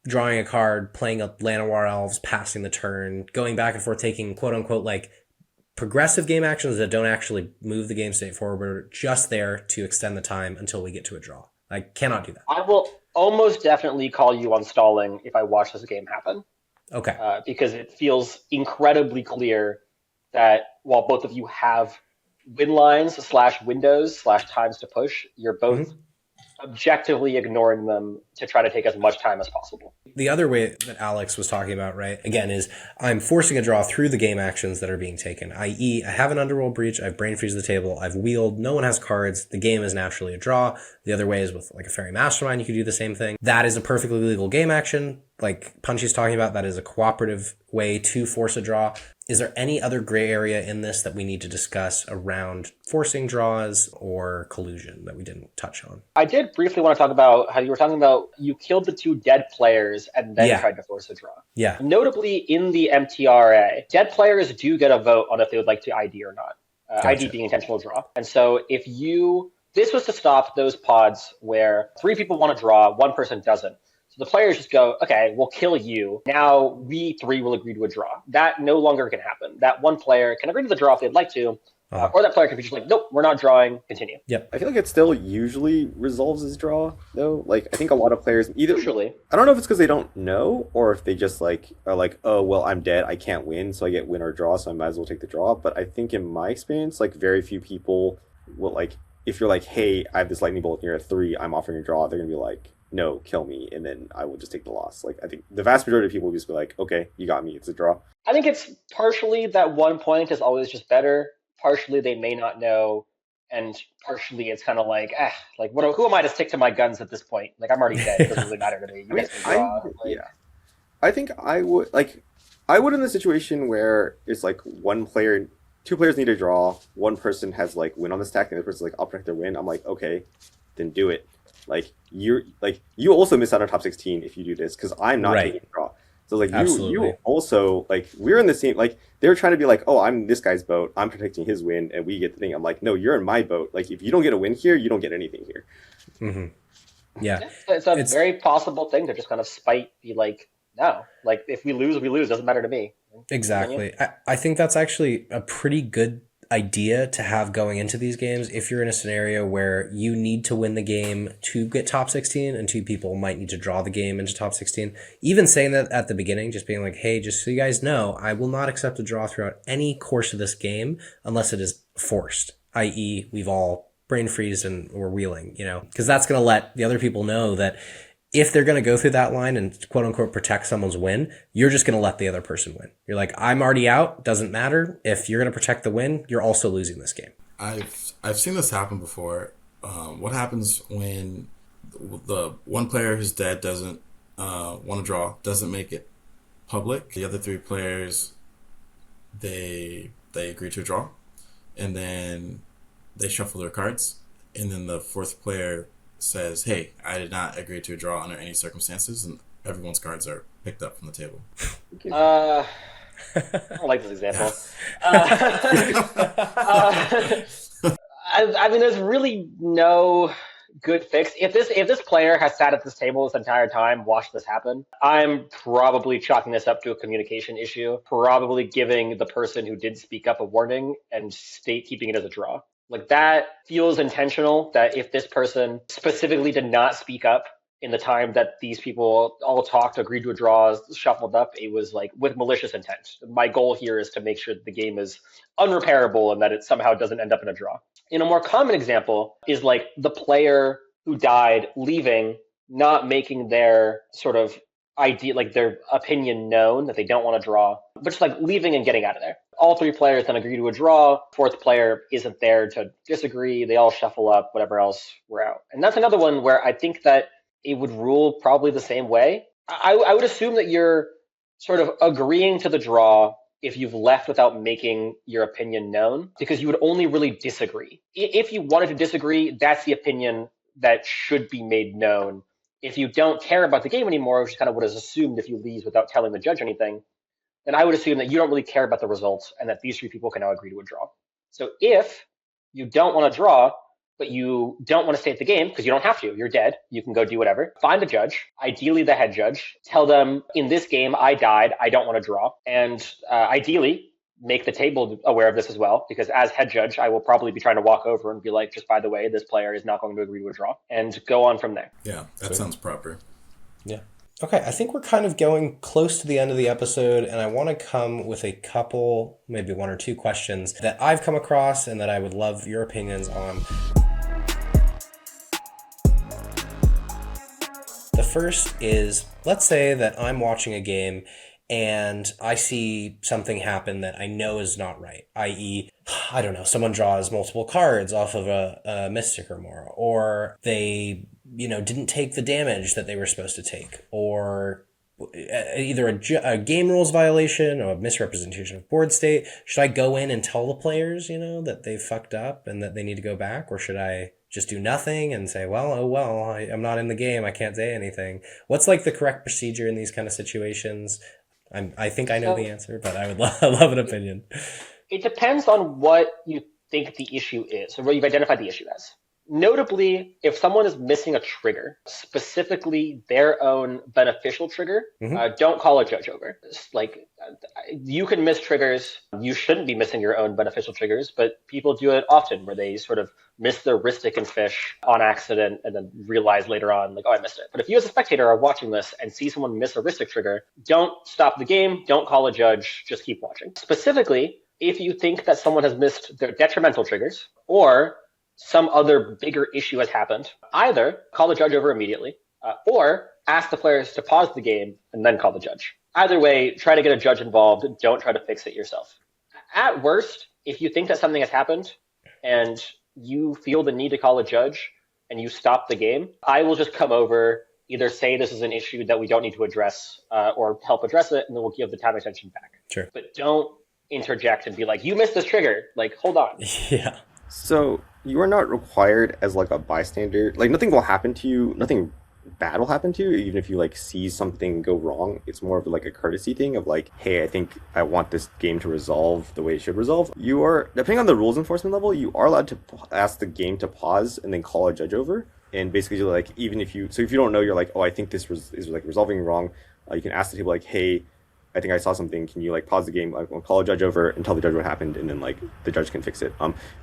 drawing a card, playing a Llanowar Elves, passing the turn, going back and forth, taking quote unquote like progressive game actions that don't actually move the game state forward, but are just there to extend the time until we get to a draw. I cannot do that. I will almost definitely call you on stalling if I watch this game happen. Okay. Because it feels incredibly clear that while both of you have win lines / windows / times to push, you're both objectively ignoring them to try to take as much time as possible. The other way that Alex was talking about, right, again, is I'm forcing a draw through the game actions that are being taken, i.e. I have an Underworld Breach, I've Brain Freeze the table, I've wheeled, no one has cards, the game is naturally a draw. The other way is with like a Fairy Mastermind, you could do the same thing. That is a perfectly legal game action. Like Punchy's talking about, that is a cooperative way to force a draw. Is there any other gray area in this that we need to discuss around forcing draws or collusion that we didn't touch on? I did briefly want to talk about how you were talking about you killed the 2 dead players and then tried to force a draw. Yeah. Notably, in the MTRA, dead players do get a vote on if they would like to ID or not. Gotcha. ID being intentional draw. And so this was to stop those pods where 3 people want to draw, 1 person doesn't. So the players just go, okay, we'll kill you. Now we 3 will agree to a draw. That no longer can happen. That one player can agree to the draw if they'd like to, or that player can be just like, nope, we're not drawing, continue. Yep. I feel like it still usually resolves as draw, though. Like, I think a lot of players Usually. I don't know if it's because they don't know, or if they just like are like, oh, well, I'm dead, I can't win, so I get win or draw, so I might as well take the draw. But I think in my experience, like, very few people will, like, if you're like, hey, I have this lightning bolt and you're at 3, I'm offering a draw, they're gonna be like, no, kill me, and then I will just take the loss. Like, I think the vast majority of people will just be like, okay, you got me, it's a draw. I think it's partially that 1 point is always just better. Partially they may not know, and partially it's kind of like, who am I to stick to my guns at this point? Like, I'm already dead. It doesn't really matter to me. You guys can draw. I think I would in the situation where it's like 1 player, 2 players need to draw, 1 person has like win on the stack, and the other person's like, I'll protect their win. I'm like, okay, then do it. Like, you also miss out on top 16 if you do this, because I'm not taking a draw. So like you also, like, we're in the same, like, they're trying to be like, oh, I'm this guy's boat, I'm protecting his win, and we get the thing. I'm like, no, you're in my boat. Like, if you don't get a win here, you don't get anything here. Yeah. It's a very possible thing to just kind of spite, be like, no, like if we lose, we lose. Doesn't matter to me. Exactly. I think that's actually a pretty good idea to have going into these games if you're in a scenario where you need to win the game to get top 16 and two people might need to draw the game into top 16. Even saying that at the beginning, just being like, hey, just so you guys know, I will not accept a draw throughout any course of this game unless it is forced, i.e. we've all brain freeze and we're wheeling, because that's going to let the other people know that if they're going to go through that line and quote unquote protect someone's win, you're just going to let the other person win. You're like, I'm already out. Doesn't matter. If you're going to protect the win, you're also losing this game. I've seen this happen before. What happens when the one player who's dead doesn't want to draw, doesn't make it public? The other three players, they agree to draw, and then they shuffle their cards, and then the fourth player says, hey, I did not agree to a draw under any circumstances, and everyone's cards are picked up from the table. I don't like this example. I mean, there's really no good fix. If this player has sat at this table this entire time, watched this happen, I'm probably chalking this up to a communication issue, probably giving the person who did speak up a warning and keeping it as a draw. Like, that feels intentional, that if this person specifically did not speak up in the time that these people all talked, agreed to a draw, shuffled up, it was like with malicious intent. My goal here is to make sure that the game is unrepairable and that it somehow doesn't end up in a draw. In a more common example is like the player who died leaving, not making their sort of idea, like their opinion known that they don't want to draw, but just like leaving and getting out of there. All three players then agree to a draw. Fourth player isn't there to disagree. They all shuffle up, whatever else, we're out. And that's another one where I think that it would rule probably the same way. I would assume that you're sort of agreeing to the draw if you've left without making your opinion known, because you would only really disagree. If you wanted to disagree, that's the opinion that should be made known. If you don't care about the game anymore, which is kind of what is assumed if you leave without telling the judge anything, then I would assume that you don't really care about the results and that these three people can now agree to a draw. So if you don't want to draw, but you don't want to stay at the game, because you don't have to, you're dead, you can go do whatever, find a judge, ideally the head judge, tell them, in this game, I died, I don't want to draw, and ideally, make the table aware of this as well, because as head judge, I will probably be trying to walk over and be like, just by the way, this player is not going to agree to a draw, and go on from there. Yeah, that sounds proper. Yeah. Okay, I think we're kind of going close to the end of the episode, and I want to come with a couple, maybe one or two questions that I've come across and that I would love your opinions on. The first is, let's say that I'm watching a game and I see something happen that I know is not right, i.e., I don't know, someone draws multiple cards off of a Mystic or more, or they, didn't take the damage that they were supposed to take, or either a game rules violation or a misrepresentation of board state. Should I go in and tell the players, that they fucked up and that they need to go back, or should I just do nothing and say, I'm not in the game, I can't say anything? What's like the correct procedure in these kind of situations? I think I know the answer, but I would love an opinion. It depends on what you think the issue is, or what you've identified the issue as. Notably, if someone is missing a trigger, specifically their own beneficial trigger, don't call a judge over. Like, you can miss triggers. You shouldn't be missing your own beneficial triggers, but people do it often where they sort of miss their Ristic and Fish on accident and then realize later on, like, oh, I missed it. But if you as a spectator are watching this and see someone miss a Ristic trigger, don't stop the game, don't call a judge, just keep watching. Specifically, if you think that someone has missed their detrimental triggers, or some other bigger issue has happened, either call the judge over immediately, or ask the players to pause the game and then call the judge. Either way, try to get a judge involved. Don't try to fix it yourself. At worst, if you think that something has happened and you feel the need to call a judge and you stop the game, I will just come over, either say this is an issue that we don't need to address, or help address it, and then we'll give the time extension back. Sure. But don't interject and be like, you missed this trigger. Like, hold on. Yeah. So you are not required as like a bystander. Like, nothing will happen to you. Nothing bad will happen to you, even if you like see something go wrong. It's more of like a courtesy thing of like, hey, I think I want this game to resolve the way it should resolve. You are, depending on the rules enforcement level, you are allowed to ask the game to pause and then call a judge over, And basically, like, even if you don't know, you're like, oh, I think this is like resolving wrong. You can ask the table like, hey, I think I saw something. Can you like pause the game? Like, we'll call a judge over and tell the judge what happened, and then like the judge can fix it.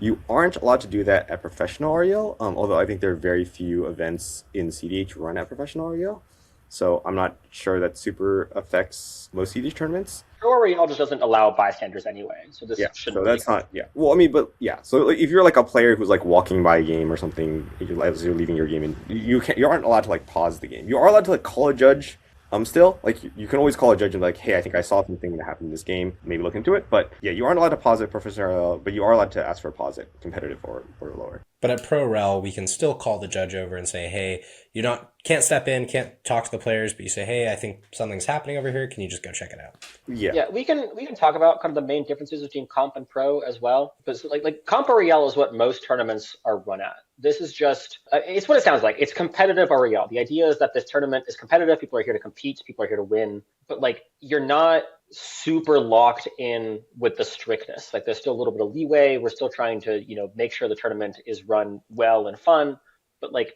You aren't allowed to do that at professional REL. Although I think there are very few events in cEDH run at professional REL. So I'm not sure that super affects most cEDH tournaments. Pro REL just doesn't allow bystanders anyway, so this shouldn't. So that's not. Yeah. Well, I mean, but yeah. So like, if you're like a player who's like walking by a game or something, you're leaving your game, and you aren't allowed to like pause the game. You are allowed to like call a judge. Still, like you can always call a judge and be like, hey, I think I saw something that happened in this game. Maybe look into it. But yeah, you aren't allowed to pause it professional, but you are allowed to ask for a pause it, competitive or lower. But at Pro Rel, we can still call the judge over and say, hey, can't step in, can't talk to the players, but you say, hey, I think something's happening over here. Can you just go check it out? Yeah, we can talk about kind of the main differences between comp and pro as well. Because like comp REL is what most tournaments are run at. This is just, it's what it sounds like. It's competitive REL. The idea is that this tournament is competitive. People are here to compete. People are here to win. But like, you're not super locked in with the strictness. Like, there's still a little bit of leeway. We're still trying to, make sure the tournament is run well and fun. But like,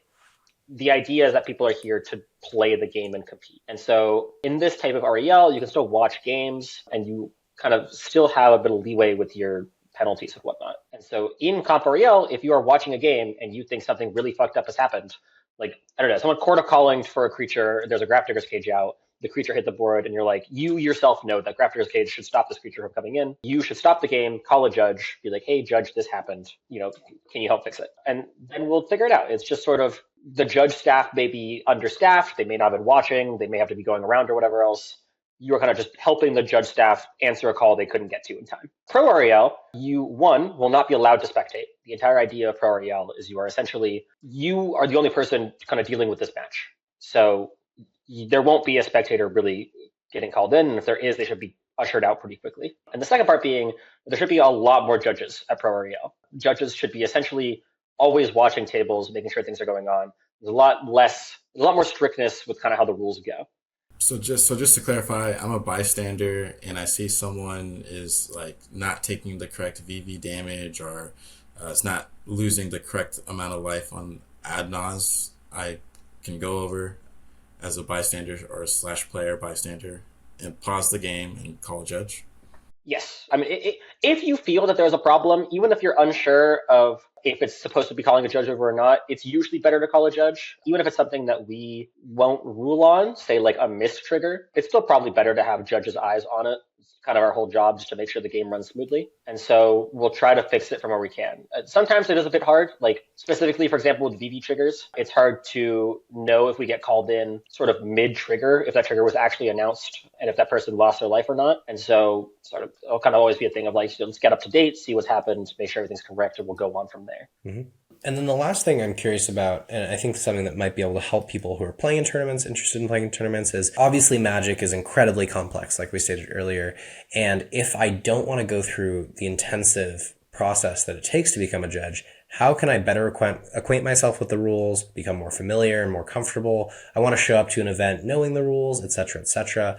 the idea is that people are here to play the game and compete. And so in this type of REL, you can still watch games and you kind of still have a bit of leeway with your penalties and whatnot. And so in Comp REL, if you are watching a game and you think something really fucked up has happened, like, I don't know, someone Court of Calling for a creature, there's a Graph Digger's Cage out, the creature hit the board, and you're like, you yourself know that Graph Digger's Cage should stop this creature from coming in. You should stop the game, call a judge, be like, hey, judge, this happened. Can you help fix it? And then we'll figure it out. It's just sort of the judge staff may be understaffed. They may not have been watching. They may have to be going around or whatever else. You're kind of just helping the judge staff answer a call they couldn't get to in time. Pro REL, you will not be allowed to spectate. The entire idea of Pro REL is you are the only person kind of dealing with this match. So there won't be a spectator really getting called in. And if there is, they should be ushered out pretty quickly. And the second part being, there should be a lot more judges at Pro REL. Judges should be essentially always watching tables, making sure things are going on. There's a lot more strictness with kind of how the rules go. So just to clarify, I'm a bystander and I see someone is like not taking the correct VV damage or is not losing the correct amount of life on ad nos. I can go over as a bystander or a /player bystander and pause the game and call a judge. Yes. I mean, if you feel that there's a problem, even if you're unsure of if it's supposed to be calling a judge over or not, it's usually better to call a judge. Even if it's something that we won't rule on, say like a miss trigger, it's still probably better to have judges' eyes on it. It's kind of our whole job just to make sure the game runs smoothly. And so we'll try to fix it from where we can. Sometimes it is a bit hard, like specifically, for example, with VV triggers, it's hard to know if we get called in sort of mid-trigger, if that trigger was actually announced and if that person lost their life or not. And so it'll kind of always be a thing of like, let's get up to date, see what's happened, make sure everything's correct, and we'll go on from there. Mm-hmm. And then the last thing I'm curious about, and I think something that might be able to help people who are playing in tournaments, interested in playing in tournaments, is obviously Magic is incredibly complex, like we stated earlier. And if I don't want to go through the intensive process that it takes to become a judge, how can I better acquaint myself with the rules, become more familiar and more comfortable? I want to show up to an event knowing the rules, et cetera, et cetera.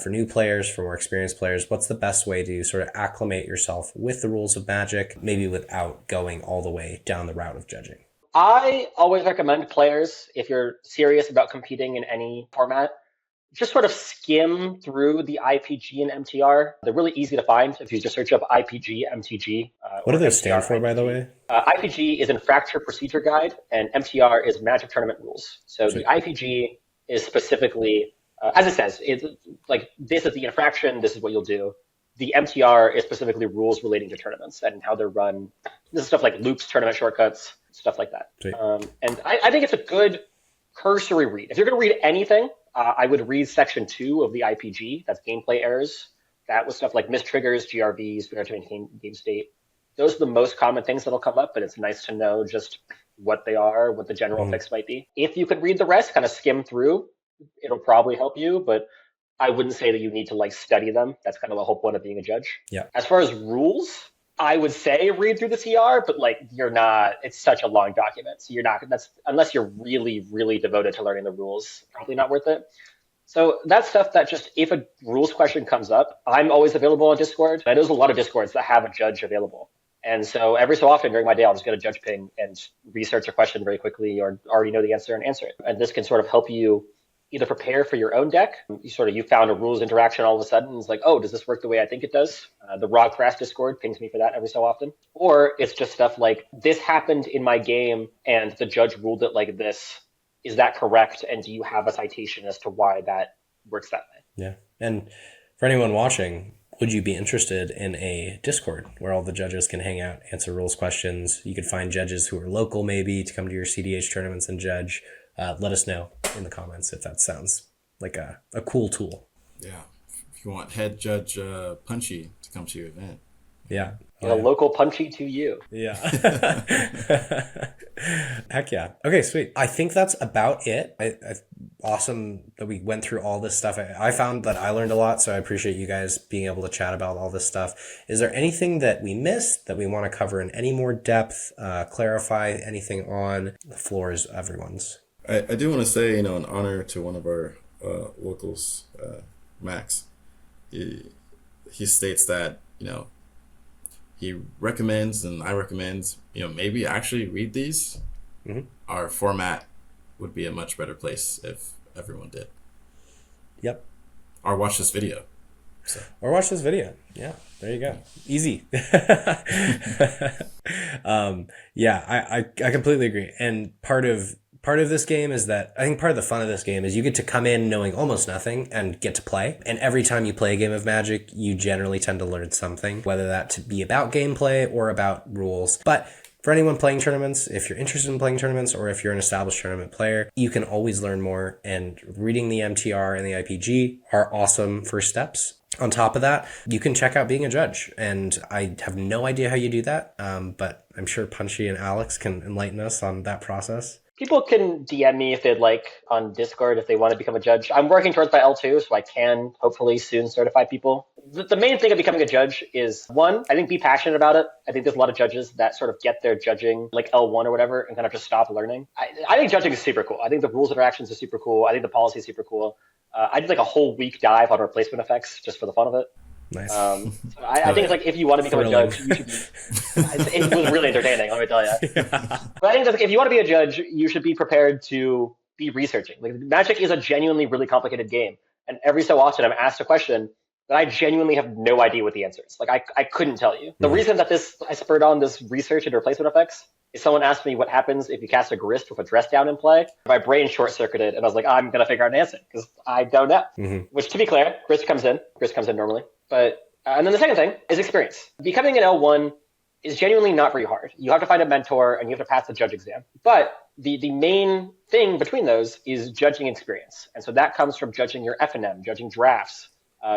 For new players, for more experienced players, what's the best way to sort of acclimate yourself with the rules of Magic, maybe without going all the way down the route of judging? I always recommend players, if you're serious about competing in any format, just sort of skim through the IPG and MTR. They're really easy to find if you just search up IPG, MTG. What do they stand for, by the way? IPG is Infractor Procedure Guide, and MTR is Magic Tournament Rules. So the IPG is specifically, as it says, it's like, this is the infraction, this is what you'll do. The MTR is specifically rules relating to tournaments and how they're run. This is stuff like loops, tournament shortcuts, stuff like that. And I think it's a good cursory read. If you're going to read anything, I would read section 2 of the IPG. That's gameplay errors. That was stuff like mistriggers, GRVs, failure to maintain game state. Those are the most common things that'll come up, but it's nice to know just what they are, what the general fix might be. If you could read the rest, kind of skim through, it'll probably help you, but I wouldn't say that you need to like study them. That's kind of the whole point of being a judge. Yeah. As far as rules, I would say read through the TR, but like it's such a long document. So unless you're really, really devoted to learning the rules, probably not worth it. So that's stuff that just, if a rules question comes up, I'm always available on Discord. I know there's a lot of Discords that have a judge available. And so every so often during my day, I'll just get a judge ping and research a question very quickly or already know the answer and answer it. And this can sort of help you either prepare for your own deck. You found a rules interaction all of a sudden. It's like, oh, does this work the way I think it does? The Raw Craft Discord pings me for that every so often. Or it's just stuff like, this happened in my game and the judge ruled it like this. Is that correct? And do you have a citation as to why that works that way? Yeah. And for anyone watching, would you be interested in a Discord where all the judges can hang out, answer rules questions? You could find judges who are local maybe to come to your cEDH tournaments and judge. Let us know in the comments if that sounds like a cool tool. Yeah. If you want head judge Punchy to come to your event. Yeah. A local Punchy to you. Yeah. Heck yeah. Okay, sweet. I think that's about it. Awesome that we went through all this stuff. I found that I learned a lot, so I appreciate you guys being able to chat about all this stuff. Is there anything that we missed that we want to cover in any more depth, clarify anything on? The floor is everyone's. I do want to say, in honor to one of our locals, Max, he states that, he recommends and I recommend, maybe actually read these. Mm-hmm. Our format would be a much better place if everyone did. Yep. Or watch this video. So. Or watch this video. Yeah, there you go. Easy. I completely agree. And part of this game is that I think part of the fun of this game is you get to come in knowing almost nothing and get to play. And every time you play a game of Magic, you generally tend to learn something, whether that to be about gameplay or about rules. But for anyone playing tournaments, if you're interested in playing tournaments or if you're an established tournament player, you can always learn more. And reading the MTR and the IPG are awesome first steps. On top of that, you can check out being a judge. And I have no idea how you do that, but I'm sure Punchy and Alex can enlighten us on that process. People can DM me if they'd like on Discord if they want to become a judge. I'm working towards my L2, so I can hopefully soon certify people. The main thing of becoming a judge is, one, I think be passionate about it. I think there's a lot of judges that sort of get their judging like L1 or whatever and kind of just stop learning. I think judging is super cool. I think the rules interactions are super cool. I think the policy is super cool. I did like a whole week dive on replacement effects just for the fun of it. Nice. So I think it's like if you want to become a judge, you should be, it was really entertaining, let me tell you. Yeah. But I think that if you want to be a judge, you should be prepared to be researching. Like Magic is a genuinely really complicated game, and every so often I'm asked a question that I genuinely have no idea what the answer is. Like I couldn't tell you. The reason that I spurred on this research into replacement effects is someone asked me what happens if you cast a Grist with a dress down in play. My brain short-circuited, and I was like, I'm gonna figure out an answer because I don't know. Mm-hmm. Which, to be clear, Grist comes in normally. But and then the second thing is experience. Becoming an L1 is genuinely not very hard. You have to find a mentor and you have to pass the judge exam. But the main thing between those is judging experience. And so that comes from judging your FNM, judging drafts,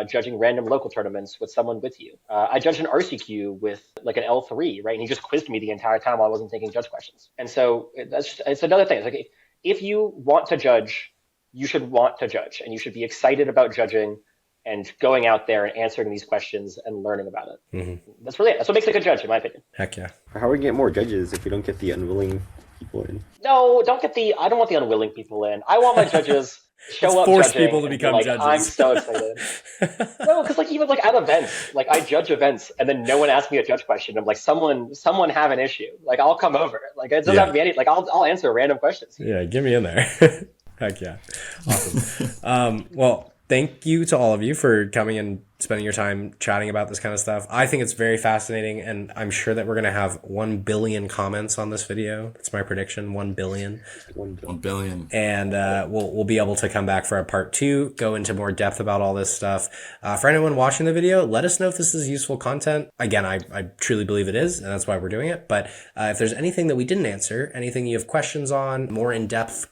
judging random local tournaments with someone with you. I judged an RCQ with like an L3, right? And he just quizzed me the entire time while I wasn't taking judge questions. And so it's another thing. It's like if you want to judge, you should want to judge and you should be excited about judging and going out there and answering these questions and learning about it. Mm-hmm. That's what makes a good judge, in my opinion. Heck yeah. How are we get more judges if we don't get the unwilling people in? No, I don't want the unwilling people in. I want my judges show up force judging people to become like, judges. I'm so excited. No, because like even like at events, like I judge events and then no one asks me a judge question. I'm like, someone have an issue. Like I'll come over. Like it doesn't have to be any, like I'll answer random questions. Yeah, get me in there. Heck yeah. Awesome. Well, thank you to all of you for coming and spending your time chatting about this kind of stuff. I think it's very fascinating, and I'm sure that we're going to have 1 billion comments on this video. That's my prediction, 1 billion. 1 billion. And we'll be able to come back for a part 2, go into more depth about all this stuff. For anyone watching the video, let us know if this is useful content. Again, I truly believe it is, and that's why we're doing it. But if there's anything that we didn't answer, anything you have questions on, more in-depth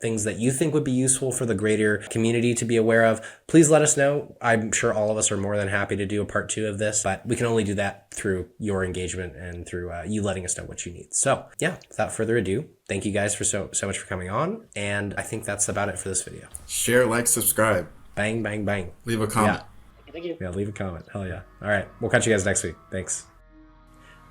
things that you think would be useful for the greater community to be aware of, please let us know. I'm sure all of us are more than happy to do a part 2 of this, but we can only do that through your engagement and through you letting us know what you need. So yeah, without further ado, thank you guys for so much for coming on. And I think that's about it for this video. Share, like, subscribe. Bang, bang, bang. Leave a comment. Yeah. Thank you. Yeah, leave a comment. Hell yeah. All right. We'll catch you guys next week. Thanks.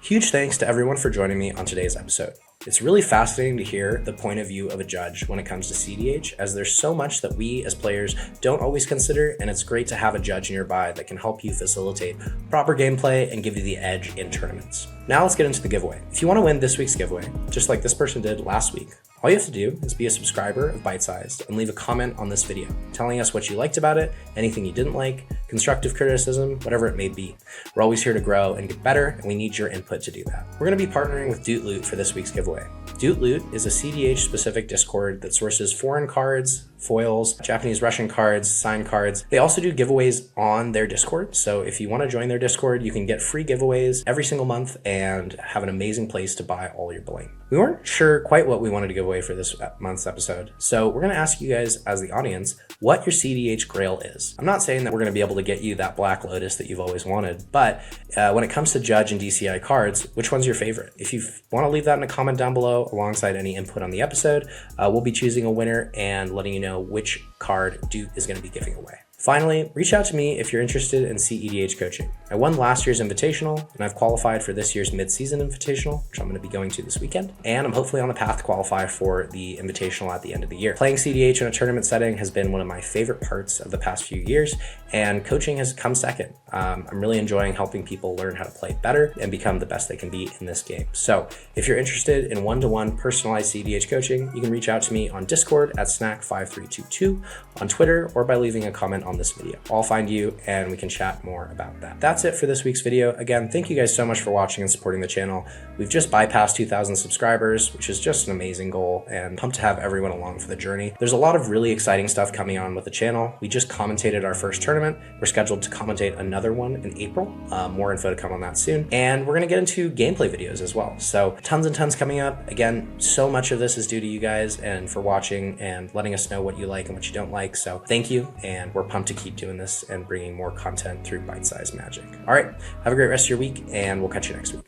Huge thanks to everyone for joining me on today's episode. It's really fascinating to hear the point of view of a judge when it comes to cEDH, as there's so much that we as players don't always consider, and it's great to have a judge nearby that can help you facilitate proper gameplay and give you the edge in tournaments. Now let's get into the giveaway. If you want to win this week's giveaway, just like this person did last week, all you have to do is be a subscriber of Bite Sized and leave a comment on this video, telling us what you liked about it, anything you didn't like, constructive criticism, whatever it may be. We're always here to grow and get better, and we need your input to do that. We're going to be partnering with Doot Loot for this week's giveaway. Doot Loot is a cEDH specific Discord that sources foreign cards, foils, Japanese Russian cards, signed cards. They also do giveaways on their Discord, so if you want to join their Discord, you can get free giveaways every single month and have an amazing place to buy all your bling. We weren't sure quite what we wanted to give away for this month's episode, so we're going to ask you guys as the audience what your cEDH grail is. I'm not saying that we're going to be able to get you that Black Lotus that you've always wanted, but when it comes to Judge and DCI cards, which one's your favorite? If you want to leave that in a comment down below alongside any input on the episode, we'll be choosing a winner and letting you know which card Doot is going to be giving away. Finally, reach out to me if you're interested in cEDH coaching. I won last year's Invitational, and I've qualified for this year's mid-season Invitational, which I'm going to be going to this weekend. And I'm hopefully on the path to qualify for the Invitational at the end of the year. Playing cEDH in a tournament setting has been one of my favorite parts of the past few years, and coaching has come second. I'm really enjoying helping people learn how to play better and become the best they can be in this game. So if you're interested in one-to-one personalized cEDH coaching, you can reach out to me on Discord at snack5322, on Twitter, or by leaving a comment on this video. I'll find you and we can chat more about that. That's it for this week's video. Again, thank you guys so much for watching and supporting the channel. We've just bypassed 2,000 subscribers, which is just an amazing goal, and pumped to have everyone along for the journey. There's a lot of really exciting stuff coming on with the channel. We just commentated our first tournament. We're scheduled to commentate another one in April. More info to come on that soon. And we're going to get into gameplay videos as well. So tons and tons coming up. Again, so much of this is due to you guys and for watching and letting us know what you like and what you don't like. So thank you, and we're pumped to keep doing this and bringing more content through bite-sized magic. All right, have a great rest of your week, and we'll catch you next week.